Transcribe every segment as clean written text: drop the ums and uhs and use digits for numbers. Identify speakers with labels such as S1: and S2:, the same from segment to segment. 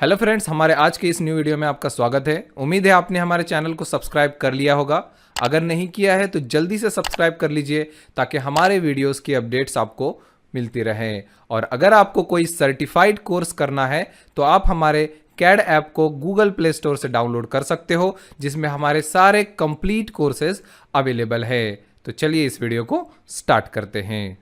S1: Hello friends, हमारे आज के इस न्यू वीडियो में आपका स्वागत है। उम्मीद है आपने हमारे चैनल को सब्सक्राइब कर लिया होगा। अगर नहीं किया है तो जल्दी से सब्सक्राइब कर लीजिए ताकि हमारे वीडियोस की अपडेट्स आपको मिलती रहें। और अगर आपको कोई सर्टिफाइड कोर्स करना है तो आप हमारे कैड ऐप को गूगल प्ले स्टोर से डाउनलोड कर सकते हो, जिसमें हमारे सारे कंप्लीट कोर्सेज अवेलेबल है। तो चलिए इस वीडियो को स्टार्ट करते हैं।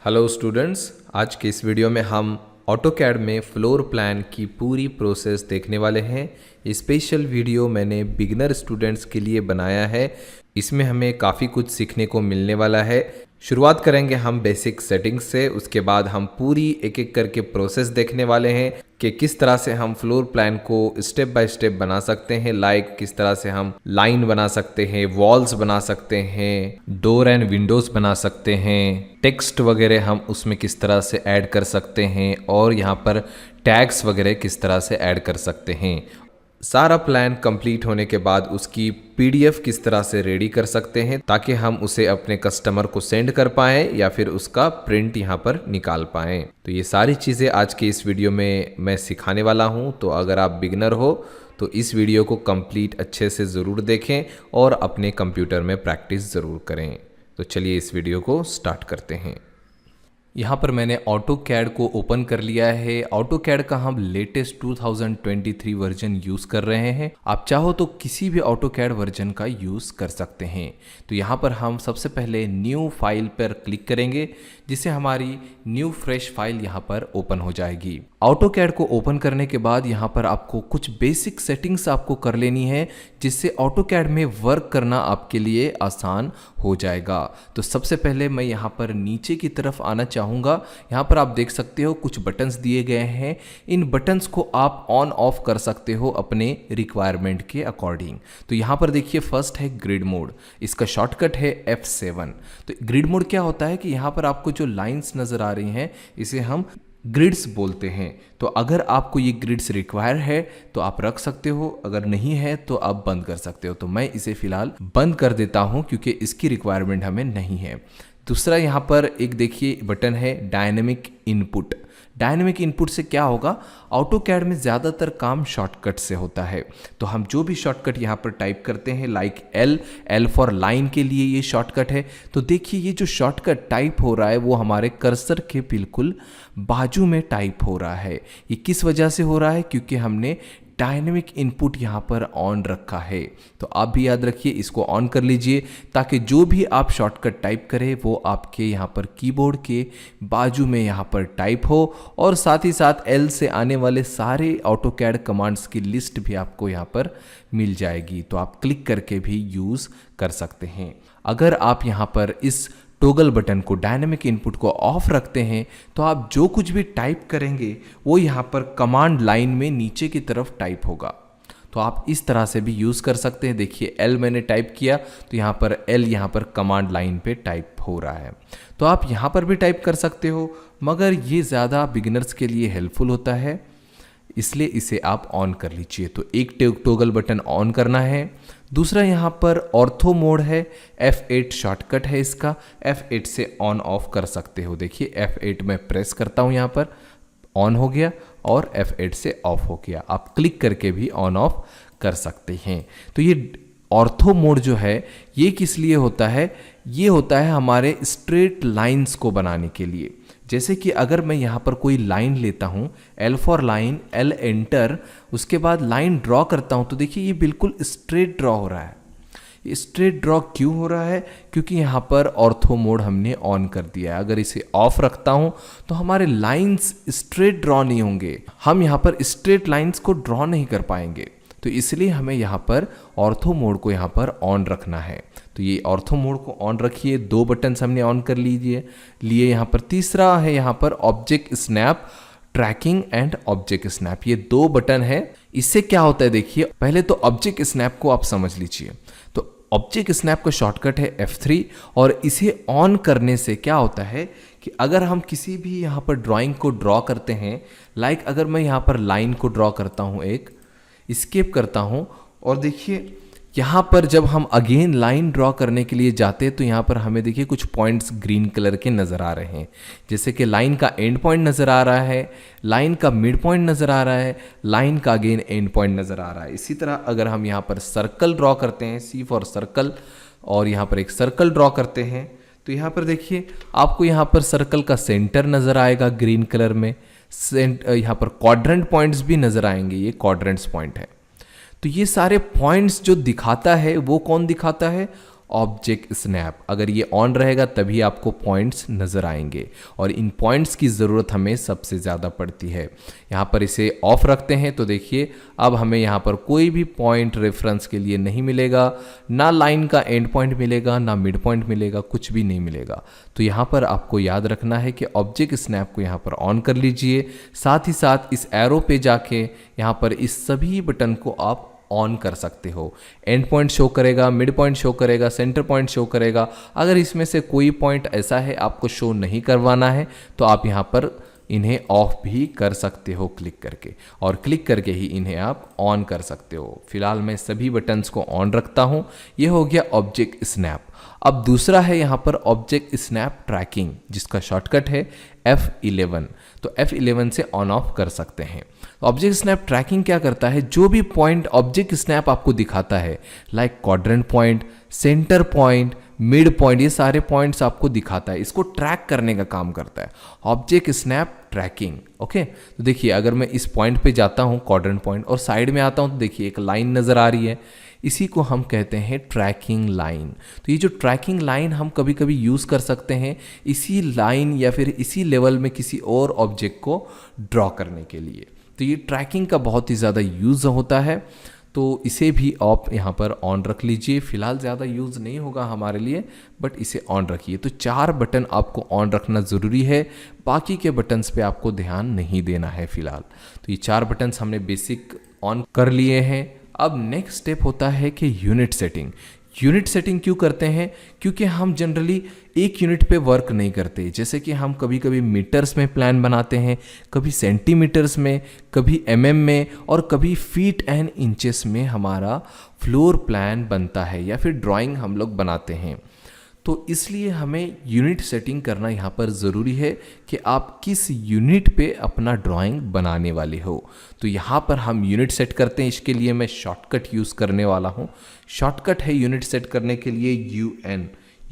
S1: हेलो स्टूडेंट्स, आज के इस वीडियो में हम ऑटोकैड में फ्लोर प्लान की पूरी प्रोसेस देखने वाले हैं। ये स्पेशल वीडियो मैंने बिगिनर स्टूडेंट्स के लिए बनाया है। इसमें हमें काफ़ी कुछ सीखने को मिलने वाला है। शुरुआत करेंगे हम बेसिक सेटिंग्स से, उसके बाद हम पूरी एक एक करके प्रोसेस देखने वाले हैं कि किस तरह से हम फ्लोर प्लान को स्टेप बाय स्टेप बना सकते हैं। लाइक किस तरह से हम लाइन बना सकते हैं, वॉल्स बना सकते हैं, डोर एंड विंडोज बना सकते हैं, टेक्स्ट वगैरह हम उसमें किस तरह से ऐड कर सकते हैं, और यहाँ पर टैग्स वगैरह किस तरह से ऐड कर सकते हैं। सारा प्लान कंप्लीट होने के बाद उसकी पीडीएफ किस तरह से रेडी कर सकते हैं ताकि हम उसे अपने कस्टमर को सेंड कर पाएं या फिर उसका प्रिंट यहाँ पर निकाल पाएं। तो ये सारी चीज़ें आज के इस वीडियो में मैं सिखाने वाला हूँ। तो अगर आप बिगिनर हो तो इस वीडियो को कंप्लीट अच्छे से ज़रूर देखें और अपने कंप्यूटर में प्रैक्टिस ज़रूर करें। तो चलिए इस वीडियो को स्टार्ट करते हैं। यहाँ पर मैंने ऑटोकैड को ओपन कर लिया है। ऑटोकैड का हम लेटेस्ट 2023 वर्जन यूज़ कर रहे हैं। आप चाहो तो किसी भी ऑटोकैड वर्जन का यूज़ कर सकते हैं। तो यहाँ पर हम सबसे पहले न्यू फाइल पर क्लिक करेंगे, जिससे हमारी न्यू फ्रेश फाइल यहाँ पर ओपन हो जाएगी। ऑटोकैड को ओपन करने के बाद यहाँ पर आपको कुछ बेसिक सेटिंग्स आपको कर लेनी है, जिससे ऑटोकैड में वर्क करना आपके लिए आसान हो जाएगा। तो सबसे पहले मैं यहाँ पर नीचे की तरफ आना चाहूँगा। यहाँ पर आप देख सकते हो कुछ बटन्स दिए गए हैं। इन बटन्स को आप ऑन ऑफ कर सकते हो अपने रिक्वायरमेंट के अकॉर्डिंग। तो यहाँ पर देखिए, फर्स्ट है ग्रिड मोड, इसका शॉर्टकट है F7। तो ग्रिड मोड क्या होता है कि यहाँ पर आपको जो लाइंस नज़र आ रही हैं इसे हम ग्रिड्स बोलते हैं। तो अगर आपको ये ग्रिड्स रिक्वायर है तो आप रख सकते हो, अगर नहीं है तो आप बंद कर सकते हो। तो मैं इसे फिलहाल बंद कर देता हूँ क्योंकि इसकी रिक्वायरमेंट हमें नहीं है। दूसरा यहाँ पर एक देखिए बटन है डायनेमिक इनपुट। डायनेमिक इनपुट से क्या होगा, ऑटोकैड में ज़्यादातर काम शॉर्टकट से होता है। तो हम जो भी शॉर्टकट यहाँ पर टाइप करते हैं, लाइक एल फॉर लाइन के लिए ये शॉर्टकट है। तो देखिए ये जो शॉर्टकट टाइप हो रहा है वो हमारे कर्सर के बिल्कुल बाजू में टाइप हो रहा है। ये किस वजह से हो रहा है, क्योंकि हमने डायनेमिक इनपुट यहाँ पर ऑन रखा है। तो आप भी याद रखिए, इसको ऑन कर लीजिए ताकि जो भी आप शॉर्टकट टाइप करें वो आपके यहाँ पर कीबोर्ड के बाजू में यहाँ पर टाइप हो, और साथ ही साथ एल से आने वाले सारे ऑटोकैड कमांड्स की लिस्ट भी आपको यहाँ पर मिल जाएगी। तो आप क्लिक करके भी यूज़ कर सकते हैं। अगर आप यहाँ पर इस टॉगल बटन को, डायनेमिक इनपुट को ऑफ रखते हैं तो आप जो कुछ भी टाइप करेंगे वो यहाँ पर कमांड लाइन में नीचे की तरफ टाइप होगा। तो आप इस तरह से भी यूज़ कर सकते हैं। देखिए एल मैंने टाइप किया तो यहाँ पर एल यहाँ पर कमांड लाइन पे टाइप हो रहा है। तो आप यहाँ पर भी टाइप कर सकते हो, मगर ये ज़्यादा बिगिनर्स के लिए हेल्पफुल होता है, इसलिए इसे आप ऑन कर लीजिए। तो एक टॉगल बटन ऑन करना है। दूसरा यहाँ पर ऑर्थो मोड है, F8 शॉर्टकट है इसका, F8 से ऑन ऑफ कर सकते हो। देखिए F8 में प्रेस करता हूँ, यहाँ पर ऑन हो गया और F8 से ऑफ हो गया। आप क्लिक करके भी ऑन ऑफ कर सकते हैं। तो ये ऑर्थो मोड जो है ये किस लिए होता है, ये होता है हमारे स्ट्रेट लाइंस को बनाने के लिए। जैसे कि अगर मैं यहाँ पर कोई लाइन लेता हूँ, L for line, L enter, उसके बाद लाइन ड्रॉ करता हूँ, तो देखिए ये बिल्कुल स्ट्रेट ड्रॉ हो रहा है। ये स्ट्रेट ड्रॉ क्यों हो रहा है, क्योंकि यहाँ पर ऑर्थो मोड हमने ऑन कर दिया है। अगर इसे ऑफ रखता हूँ तो हमारे लाइंस स्ट्रेट ड्रॉ नहीं होंगे, हम यहाँ पर स्ट्रेट लाइंस को ड्रॉ नहीं कर पाएंगे। तो इसलिए हमें यहाँ पर ऑर्थो मोड को यहाँ पर ऑन रखना है। तो ये ऑर्थो मोड को ऑन रखिए। दो बटन हमने ऑन कर लिए यहाँ पर। तीसरा है यहाँ पर object snap, tracking and object snap, ये दो बटन है। इससे क्या होता है देखिए, पहले तो ऑब्जेक्ट स्नैप को आप समझ लीजिए। तो ऑब्जेक्ट स्नैप का शॉर्टकट है F3, और इसे ऑन करने से क्या होता है कि अगर हम किसी भी यहाँ पर ड्राइंग को ड्रॉ करते हैं, लाइक अगर मैं यहाँ पर लाइन को ड्रॉ करता हूँ, एक स्केप करता हूँ, और देखिए
S2: यहाँ पर जब हम अगेन लाइन ड्रॉ करने के लिए जाते हैं तो यहाँ पर हमें देखिए कुछ पॉइंट्स ग्रीन कलर के नज़र आ रहे हैं, जैसे कि लाइन का एंड पॉइंट नज़र आ रहा है, लाइन का मिड पॉइंट नज़र आ रहा है, लाइन का अगेन एंड पॉइंट नज़र आ रहा है। इसी तरह अगर हम यहाँ पर सर्कल ड्रॉ करते हैं, सी फॉर सर्कल, और यहाँ पर एक सर्कल ड्रॉ करते हैं तो यहाँ पर देखिए आपको यहाँ पर सर्कल का सेंटर नज़र आएगा ग्रीन कलर में, यहाँ पर क्वाड्रेंट पॉइंट्स भी नज़र आएंगे, ये क्वाड्रेंट्स पॉइंट है। तो ये सारे पॉइंट्स जो दिखाता है वो कौन दिखाता है? Object snap. अगर ये ऑन रहेगा तभी आपको पॉइंट्स नज़र आएंगे, और इन पॉइंट्स की ज़रूरत हमें सबसे ज़्यादा पड़ती है। यहाँ पर इसे ऑफ रखते हैं तो देखिए अब हमें यहाँ पर कोई भी पॉइंट रेफरेंस के लिए नहीं मिलेगा, ना लाइन का एंड पॉइंट मिलेगा, ना मिड पॉइंट मिलेगा, कुछ भी नहीं मिलेगा। तो यहाँ पर आपको याद रखना है कि ऑब्जेक्ट स्नैप को यहाँ पर ऑन कर लीजिए, साथ ही साथ इस एरो पे जाके यहाँ पर इस सभी बटन को आप ऑन कर सकते हो। एंड पॉइंट शो करेगा, मिड पॉइंट शो करेगा, सेंटर पॉइंट शो करेगा। अगर इसमें से कोई पॉइंट ऐसा है आपको शो नहीं करवाना है तो आप यहाँ पर इन्हें ऑफ भी कर सकते हो क्लिक करके, और क्लिक करके ही इन्हें आप ऑन कर सकते हो। फिलहाल मैं सभी बटन्स को ऑन रखता हूँ। ये हो गया ऑब्जेक्ट स्नैप। अब दूसरा है यहाँ पर ऑब्जेक्ट स्नैप ट्रैकिंग, जिसका शॉर्टकट है F11। तो F11 से ऑन ऑफ कर सकते हैं। ऑब्जेक्ट स्नैप ट्रैकिंग क्या करता है? जो भी पॉइंट ऑब्जेक्ट स्नैप आपको दिखाता है, like quadrant point, centre point, mid point, ये सारे पॉइंट्स आपको दिखाता है, इसको ट्रैक करने का काम करता है ऑब्जेक्ट स्नैप ट्रैकिंग। ओके, तो देखिए अगर मैं इस पॉइंट पे जाता हूँ क्वाड्रेंट पॉइंट और साइड में आता हूँ तो देखिए एक लाइन नज़र आ रही है, इसी को हम कहते हैं ट्रैकिंग लाइन। तो ये जो ट्रैकिंग लाइन हम कभी कभी यूज़ कर सकते हैं इसी लाइन या फिर इसी लेवल में किसी और ऑब्जेक्ट को ड्रॉ करने के लिए। तो ये ट्रैकिंग का बहुत ही ज़्यादा यूज़ होता है, तो इसे भी आप यहाँ पर ऑन रख लीजिए। फिलहाल ज़्यादा यूज़ नहीं होगा हमारे लिए, बट इसे ऑन रखिए। तो 4 बटन आपको ऑन रखना ज़रूरी है, बाकी के बटन्स पे आपको ध्यान नहीं देना है फिलहाल। तो ये 4 बटन्स हमने बेसिक ऑन कर लिए हैं। अब नेक्स्ट स्टेप होता है कि यूनिट सेटिंग। यूनिट सेटिंग क्यों करते हैं? क्योंकि हम जनरली एक यूनिट पे वर्क नहीं करते। जैसे कि हम कभी कभी मीटर्स में प्लान बनाते हैं, कभी सेंटीमीटर्स में, कभी में, और कभी फीट एंड इंचेस में हमारा फ्लोर प्लान बनता है या फिर ड्राइंग हम लोग बनाते हैं। तो इसलिए हमें यूनिट सेटिंग करना यहाँ पर ज़रूरी है कि आप किस यूनिट पे अपना ड्राइंग बनाने वाले हो। तो यहाँ पर हम यूनिट सेट करते हैं। इसके लिए मैं शॉर्टकट यूज़ करने वाला हूँ। शॉर्टकट है यूनिट सेट करने के लिए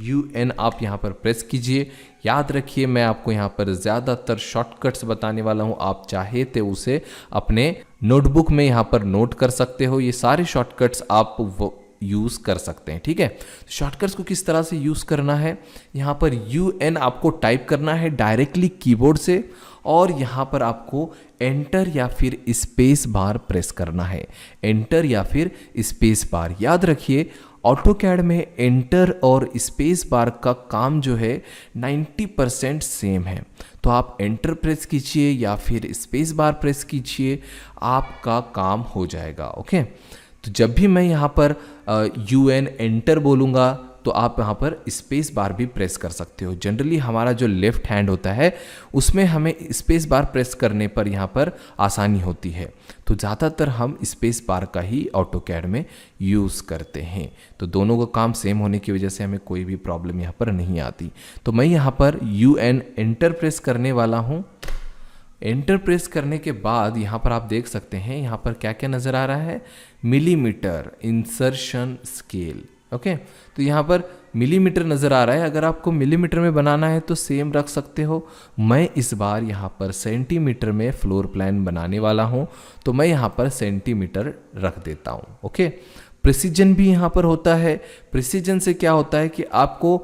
S2: UN आप यहाँ पर प्रेस कीजिए। याद रखिए मैं आपको यहाँ पर ज़्यादातर शॉर्टकट्स बताने वाला हूँ, आप चाहे तो उसे अपने नोटबुक में यहाँ पर नोट कर सकते हो। ये सारे शॉर्टकट्स आप यूज़ कर सकते हैं, ठीक है। शॉर्टकट्स को किस तरह से यूज़ करना है? यहाँ पर UN आपको टाइप करना है डायरेक्टली कीबोर्ड से, और यहाँ पर आपको एंटर या फिर स्पेस बार प्रेस करना है। एंटर या फिर स्पेस बार। याद रखिए ऑटोकैड में एंटर और स्पेस बार का काम जो है 90% सेम है। तो आप एंटर प्रेस कीजिए या फिर स्पेस बार प्रेस कीजिए, आपका काम हो जाएगा। ओके, तो जब भी मैं यहाँ पर UN एंटर बोलूँगा तो आप यहाँ पर स्पेस बार भी प्रेस कर सकते हो। जनरली हमारा जो लेफ्ट हैंड होता है उसमें हमें स्पेस बार प्रेस करने पर यहाँ पर आसानी होती है, तो ज़्यादातर हम स्पेस बार का ही ऑटोकैड में यूज़ करते हैं। तो दोनों का काम सेम होने की वजह से हमें कोई भी प्रॉब्लम यहाँ पर नहीं आती। तो मैं यहाँ पर UN एंटर प्रेस करने वाला हूँ। एंटर प्रेस करने के बाद यहाँ पर आप देख सकते हैं यहाँ पर क्या क्या नज़र आ रहा है, मिलीमीटर इंसर्शन स्केल। ओके, तो यहाँ पर मिलीमीटर नज़र आ रहा है। अगर आपको मिलीमीटर में बनाना है तो सेम रख सकते हो। मैं इस बार यहाँ पर सेंटीमीटर में फ्लोर प्लान बनाने वाला हूँ, तो मैं यहाँ पर सेंटीमीटर रख देता हूँ। ओके, प्रिसीजन भी यहाँ पर होता है। प्रिसीजन से क्या होता है कि आपको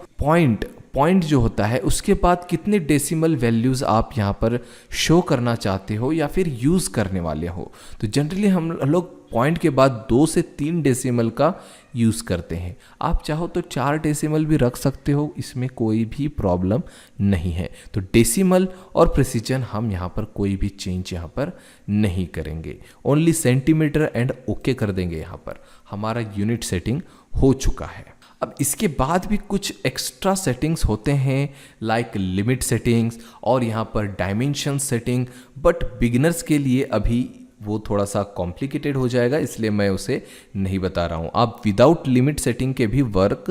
S2: पॉइंट जो होता है उसके बाद कितने डेसिमल वैल्यूज़ आप यहाँ पर शो करना चाहते हो या फिर यूज़ करने वाले हो। तो जनरली हम लोग पॉइंट के बाद 2 से 3 डेसिमल का यूज़ करते हैं। आप चाहो तो 4 डेसिमल भी रख सकते हो, इसमें कोई भी प्रॉब्लम नहीं है। तो डेसिमल और प्रिसीजन हम यहाँ पर कोई भी चेंज यहाँ पर नहीं करेंगे, ओनली सेंटीमीटर एंड ओके कर देंगे। यहाँ पर हमारा यूनिट सेटिंग हो चुका है। अब इसके बाद भी कुछ एक्स्ट्रा सेटिंग्स होते हैं, लाइक लिमिट सेटिंग्स और यहाँ पर डायमेंशन सेटिंग, बट बिगिनर्स के लिए अभी वो थोड़ा सा कॉम्प्लिकेटेड हो जाएगा, इसलिए मैं उसे नहीं बता रहा हूँ। आप विदाउट लिमिट सेटिंग के भी वर्क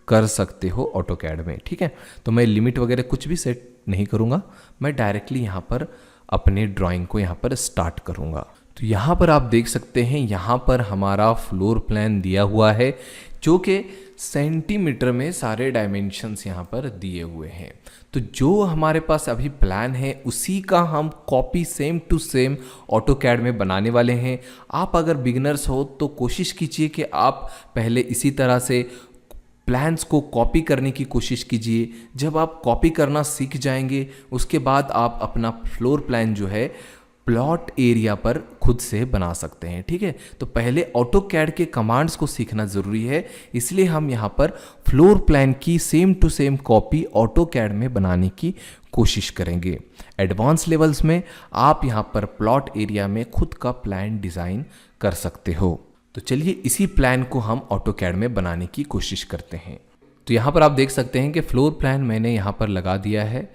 S2: कर सकते हो ऑटोकैड में, ठीक है। तो मैं लिमिट वगैरह कुछ भी सेट नहीं करूँगा, मैं डायरेक्टली यहाँ पर अपने ड्राइंग को यहाँ पर स्टार्ट करूँगा। तो यहाँ पर आप देख सकते हैं, यहाँ पर हमारा फ्लोर प्लान दिया हुआ है जो कि सेंटीमीटर में सारे डायमेंशंस यहाँ पर दिए हुए हैं। तो जो हमारे पास अभी प्लान है उसी का हम copy same to same AutoCAD में बनाने वाले हैं। आप अगर बिगिनर्स हो तो कोशिश कीजिए कि आप पहले इसी तरह से प्लान्स को कॉपी करने की कोशिश कीजिए। जब आप कॉपी करना सीख जाएंगे उसके बाद आप अपना फ्लोर प्लान जो है प्लॉट एरिया पर खुद से बना सकते हैं, ठीक है। तो पहले ऑटोकैड के कमांड्स को सीखना ज़रूरी है, इसलिए हम यहाँ पर फ्लोर प्लान की same to same copy AutoCAD में बनाने की कोशिश करेंगे। एडवांस लेवल्स में आप यहाँ पर प्लॉट एरिया में खुद का प्लान डिज़ाइन कर सकते हो। तो चलिए इसी प्लान को हम ऑटोकैड में बनाने की कोशिश करते हैं। तो यहाँ पर आप देख सकते हैं कि फ्लोर प्लान मैंने यहाँ पर लगा दिया है।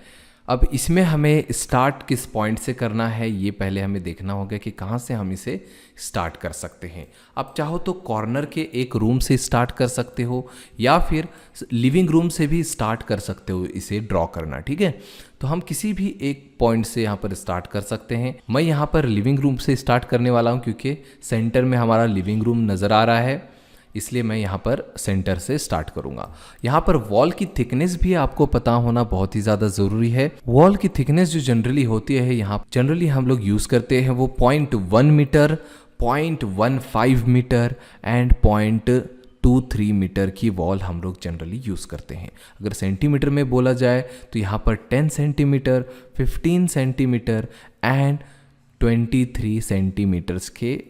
S2: अब इसमें हमें स्टार्ट किस पॉइंट से करना है ये पहले हमें देखना होगा कि कहाँ से हम इसे स्टार्ट कर सकते हैं। आप चाहो तो कॉर्नर के एक रूम से स्टार्ट कर सकते हो या फिर लिविंग रूम से भी स्टार्ट कर सकते हो इसे ड्रॉ करना, ठीक है। तो हम किसी भी एक पॉइंट से यहाँ पर स्टार्ट कर सकते हैं। मैं यहाँ पर लिविंग रूम से स्टार्ट करने वाला हूँ क्योंकि सेंटर में हमारा लिविंग रूम नज़र आ रहा है, इसलिए मैं यहाँ पर सेंटर से स्टार्ट करूँगा। यहाँ पर वॉल की थिकनेस भी आपको पता होना बहुत ही ज़्यादा ज़रूरी है। वॉल की थिकनेस जो जनरली होती है यहाँ जनरली हम लोग यूज़ करते हैं वो 0.1 मीटर, 0.15 मीटर एंड 0.23 मीटर की वॉल हम लोग जनरली यूज़ करते हैं। अगर सेंटीमीटर में बोला जाए तो यहाँ पर 10 सेंटीमीटर, 15 सेंटीमीटर एंड 23 सेंटीमीटर्स के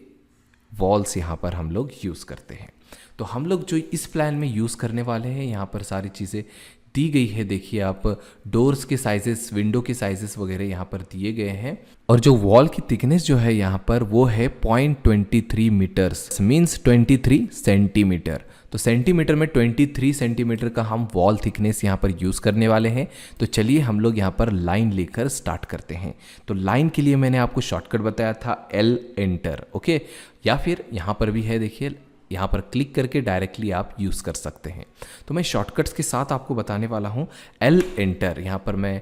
S2: वॉल्स यहाँ पर हम लोग यूज़ करते हैं। तो हम लोग जो इस प्लान में यूज़ करने वाले हैं यहाँ पर सारी चीज़ें दी गई है। देखिए आप डोर्स के साइजेस, विंडो के साइजेस वगैरह यहाँ पर दिए गए हैं और जो वॉल की थिकनेस जो है यहाँ पर वो है 0.23 मीटर्स, मीन्स 23 सेंटीमीटर। तो सेंटीमीटर में 23 सेंटीमीटर का हम वॉल थिकनेस यहाँ पर यूज़ करने वाले हैं। तो चलिए हम लोग यहाँ पर लाइन लेकर स्टार्ट करते हैं। तो लाइन के लिए मैंने आपको शॉर्टकट बताया था L एंटर, ओके। या फिर यहाँ पर भी है, देखिए यहाँ पर क्लिक करके डायरेक्टली आप यूज़ कर सकते हैं। तो मैं शॉर्टकट्स के साथ आपको बताने वाला हूँ। L एंटर, यहाँ पर मैं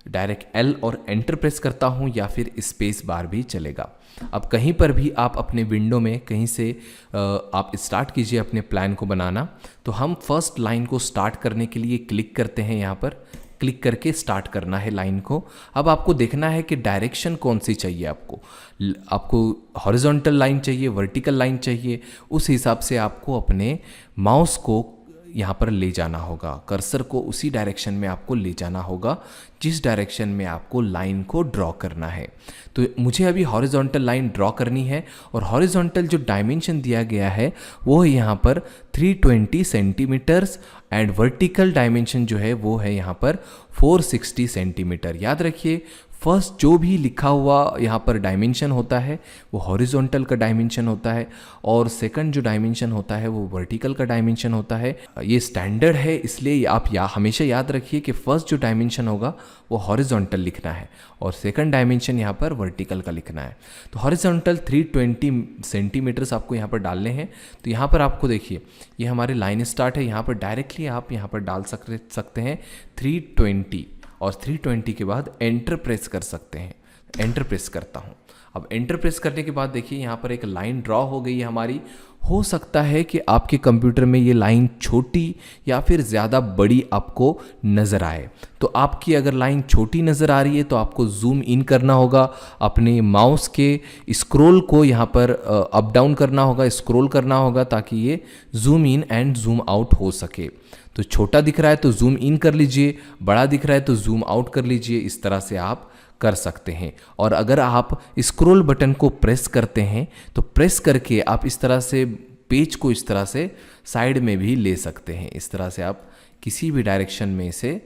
S2: डायरेक्ट L और एंटर प्रेस करता हूँ या फिर स्पेस बार भी चलेगा। अब कहीं पर भी आप अपने विंडो में कहीं से आप स्टार्ट कीजिए अपने प्लान को बनाना। तो हम फर्स्ट लाइन को स्टार्ट करने के लिए क्लिक करते हैं, यहाँ पर क्लिक करके स्टार्ट करना है लाइन को। अब आपको देखना है कि डायरेक्शन कौन सी चाहिए आपको हॉरिजॉन्टल लाइन चाहिए, वर्टिकल लाइन चाहिए, उस हिसाब से आपको अपने माउस को यहाँ पर ले जाना होगा, कर्सर को उसी डायरेक्शन में आपको ले जाना होगा जिस डायरेक्शन में आपको लाइन को ड्रॉ करना है। तो मुझे अभी हॉरिजॉन्टल लाइन ड्रॉ करनी है और हॉरिजॉन्टल जो डायमेंशन दिया गया है वो है यहाँ पर 320 सेंटीमीटर्स एंड वर्टिकल डायमेंशन जो है वो है यहाँ पर 460 सेंटीमीटर। याद रखिए फर्स्ट जो भी लिखा हुआ यहाँ पर डायमेंशन होता है वो हॉरिजॉन्टल का डायमेंशन होता है और सेकंड जो डायमेंशन होता है वो वर्टिकल का डायमेंशन होता है। ये स्टैंडर्ड है, इसलिए आप हमेशा याद रखिए कि फर्स्ट जो डायमेंशन होगा वो हॉरिजॉन्टल लिखना है और सेकंड डायमेंशन यहाँ पर वर्टिकल का लिखना है। तो हॉरिजॉन्टल 320 सेंटीमीटर्स आपको यहाँ पर डालने हैं। तो यहाँ पर आपको देखिए ये हमारी लाइन स्टार्ट है, यहाँ पर डायरेक्टली आप यहाँ पर डाल सकते हैं 320 और 320 के बाद एंटर प्रेस कर सकते हैं। एंटर प्रेस करता हूँ। अब एंटर प्रेस करने के बाद देखिए यहाँ पर एक लाइन ड्रॉ हो गई है हमारी। हो सकता है कि आपके कंप्यूटर में ये लाइन छोटी या फिर ज़्यादा बड़ी आपको नज़र आए। तो आपकी अगर लाइन छोटी नज़र आ रही है तो आपको जूम इन करना होगा, अपने माउस के स्क्रॉल को यहाँ पर अप डाउन करना होगा, स्क्रॉल करना होगा ताकि ये zoom in and zoom out हो सके। तो छोटा दिख रहा है तो जूम इन कर लीजिए, बड़ा दिख रहा है तो जूम आउट कर लीजिए। इस तरह से आप कर सकते हैं। और अगर आप स्क्रॉल बटन को प्रेस करते हैं तो प्रेस करके आप इस तरह से पेज को इस तरह से साइड में भी ले सकते हैं। इस तरह से आप किसी भी डायरेक्शन में से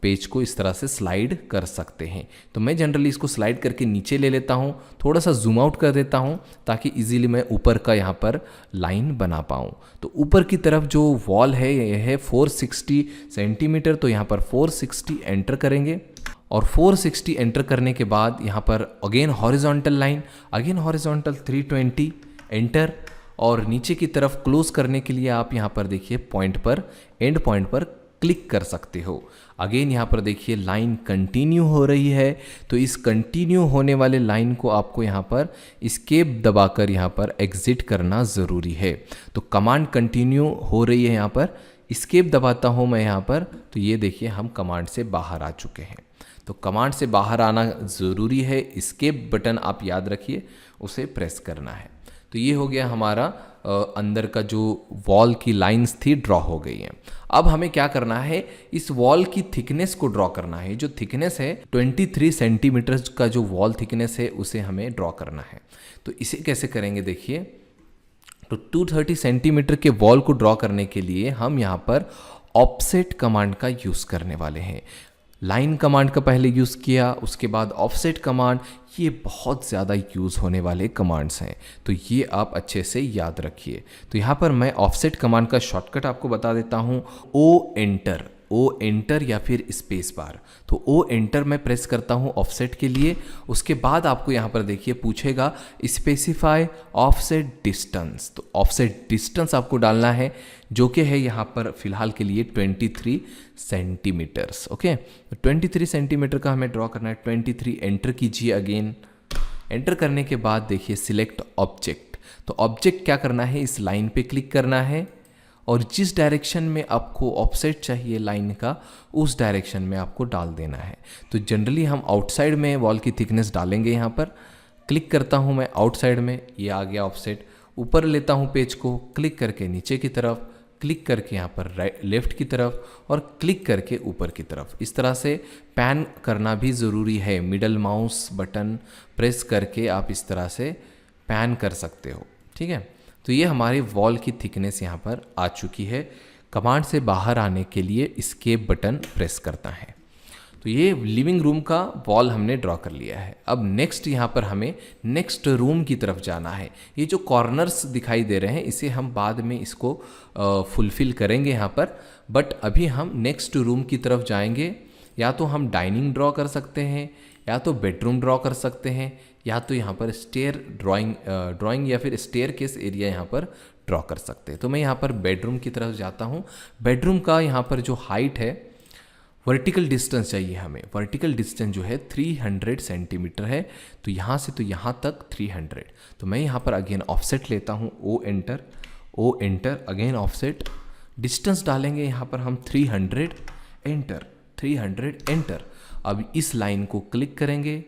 S2: पेज को इस तरह से स्लाइड कर सकते हैं। तो मैं जनरली इसको स्लाइड करके नीचे ले लेता हूँ, थोड़ा सा जूम आउट कर देता हूँ ताकि इजीली मैं ऊपर का यहाँ पर लाइन बना पाऊँ। तो ऊपर की तरफ जो वॉल है यह है 460 सेंटीमीटर, तो यहाँ पर 460 एंटर करेंगे और 460 एंटर करने के बाद यहाँ पर again horizontal line, again horizontal 320 enter, और नीचे की तरफ क्लोज करने के लिए आप यहाँ पर देखिए पॉइंट पर, एंड पॉइंट पर क्लिक कर सकते हो। अगेन यहाँ पर देखिए लाइन कंटिन्यू हो रही है, तो इस कंटिन्यू होने वाले लाइन को आपको यहाँ पर एस्केप दबाकर यहाँ पर एग्जिट करना ज़रूरी है। तो कमांड कंटिन्यू हो रही है, यहाँ पर एस्केप दबाता हूँ मैं यहाँ पर, तो ये देखिए हम कमांड से बाहर आ चुके हैं। तो कमांड से बाहर आना ज़रूरी है, एस्केप बटन आप याद रखिए उसे प्रेस करना है। तो ये हो गया हमारा अंदर का जो वॉल की लाइंस थी ड्रॉ हो गई हैं। अब हमें क्या करना है, इस वॉल की थिकनेस को ड्रॉ करना है। जो थिकनेस है 23 सेंटीमीटर का जो वॉल थिकनेस है उसे हमें ड्रॉ करना है। तो इसे कैसे करेंगे देखिए, तो 230 सेंटीमीटर के वॉल को ड्रॉ करने के लिए हम यहाँ पर ऑफसेट कमांड का यूज़ करने वाले हैं। लाइन कमांड का पहले यूज़ किया, उसके बाद ऑफसेट कमांड, ये बहुत ज़्यादा यूज़ होने वाले कमांड्स हैं, तो ये आप अच्छे से याद रखिए। तो यहाँ पर मैं ऑफसेट कमांड का शॉर्टकट आपको बता देता हूँ, ओ एंटर या फिर स्पेस बार। तो ओ एंटर मैं प्रेस करता हूँ ऑफसेट के लिए। उसके बाद आपको यहाँ पर देखिए पूछेगा स्पेसिफाई ऑफसेट डिस्टेंस, तो ऑफसेट डिस्टेंस आपको डालना है जो कि है यहाँ पर फिलहाल के लिए 23 सेंटीमीटर्स। ओके, तो 23 सेंटीमीटर का हमें ड्रॉ करना है। 23 एंटर कीजिए। अगेन एंटर करने के बाद देखिए सिलेक्ट ऑब्जेक्ट, तो ऑब्जेक्ट क्या करना है, इस लाइन पे क्लिक करना है और जिस डायरेक्शन में आपको ऑफसेट चाहिए लाइन का, उस डायरेक्शन में आपको डाल देना है। तो जनरली हम आउटसाइड में वॉल की थिकनेस डालेंगे। यहाँ पर क्लिक करता हूँ मैं आउटसाइड में, ये आ गया ऑफसेट। ऊपर लेता हूँ पेज को, क्लिक करके नीचे की तरफ, क्लिक करके यहाँ पर राइट लेफ्ट की तरफ, और क्लिक करके ऊपर की तरफ। इस तरह से पैन करना भी ज़रूरी है। मिडल माउस बटन प्रेस करके आप इस तरह से पैन कर सकते हो। ठीक है, तो ये हमारी वॉल की थिकनेस यहाँ पर आ चुकी है। कमांड से बाहर आने के लिए एस्केप बटन प्रेस करता है। तो ये लिविंग रूम का वॉल हमने ड्रॉ कर लिया है। अब नेक्स्ट यहाँ पर हमें नेक्स्ट रूम की तरफ जाना है। ये जो कॉर्नर्स दिखाई दे रहे हैं इसे हम बाद में इसको फुलफिल करेंगे यहाँ पर, बट अभी हम नेक्स्ट रूम की तरफ जाएंगे। या तो हम डाइनिंग ड्रॉ कर सकते हैं, या तो बेडरूम ड्रॉ कर सकते हैं, या तो यहाँ पर स्टेयर ड्राइंग या फिर स्टेयर केस एरिया यहाँ पर ड्रॉ कर सकते हैं। तो मैं यहाँ पर बेडरूम की तरफ जाता हूँ। बेडरूम का यहाँ पर जो हाइट है, वर्टिकल डिस्टेंस चाहिए हमें। वर्टिकल डिस्टेंस जो है 300 सेंटीमीटर है, तो यहाँ से तो यहाँ तक 300। तो मैं यहाँ पर अगेन ऑफसेट लेता हूँ, O enter again offset, distance डालेंगे यहाँ पर हम 300 एंटर। अब इस लाइन को क्लिक करेंगे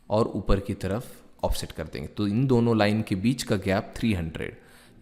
S2: और ऊपर की तरफ ऑफसेट कर देंगे। तो इन दोनों लाइन के बीच का गैप 300,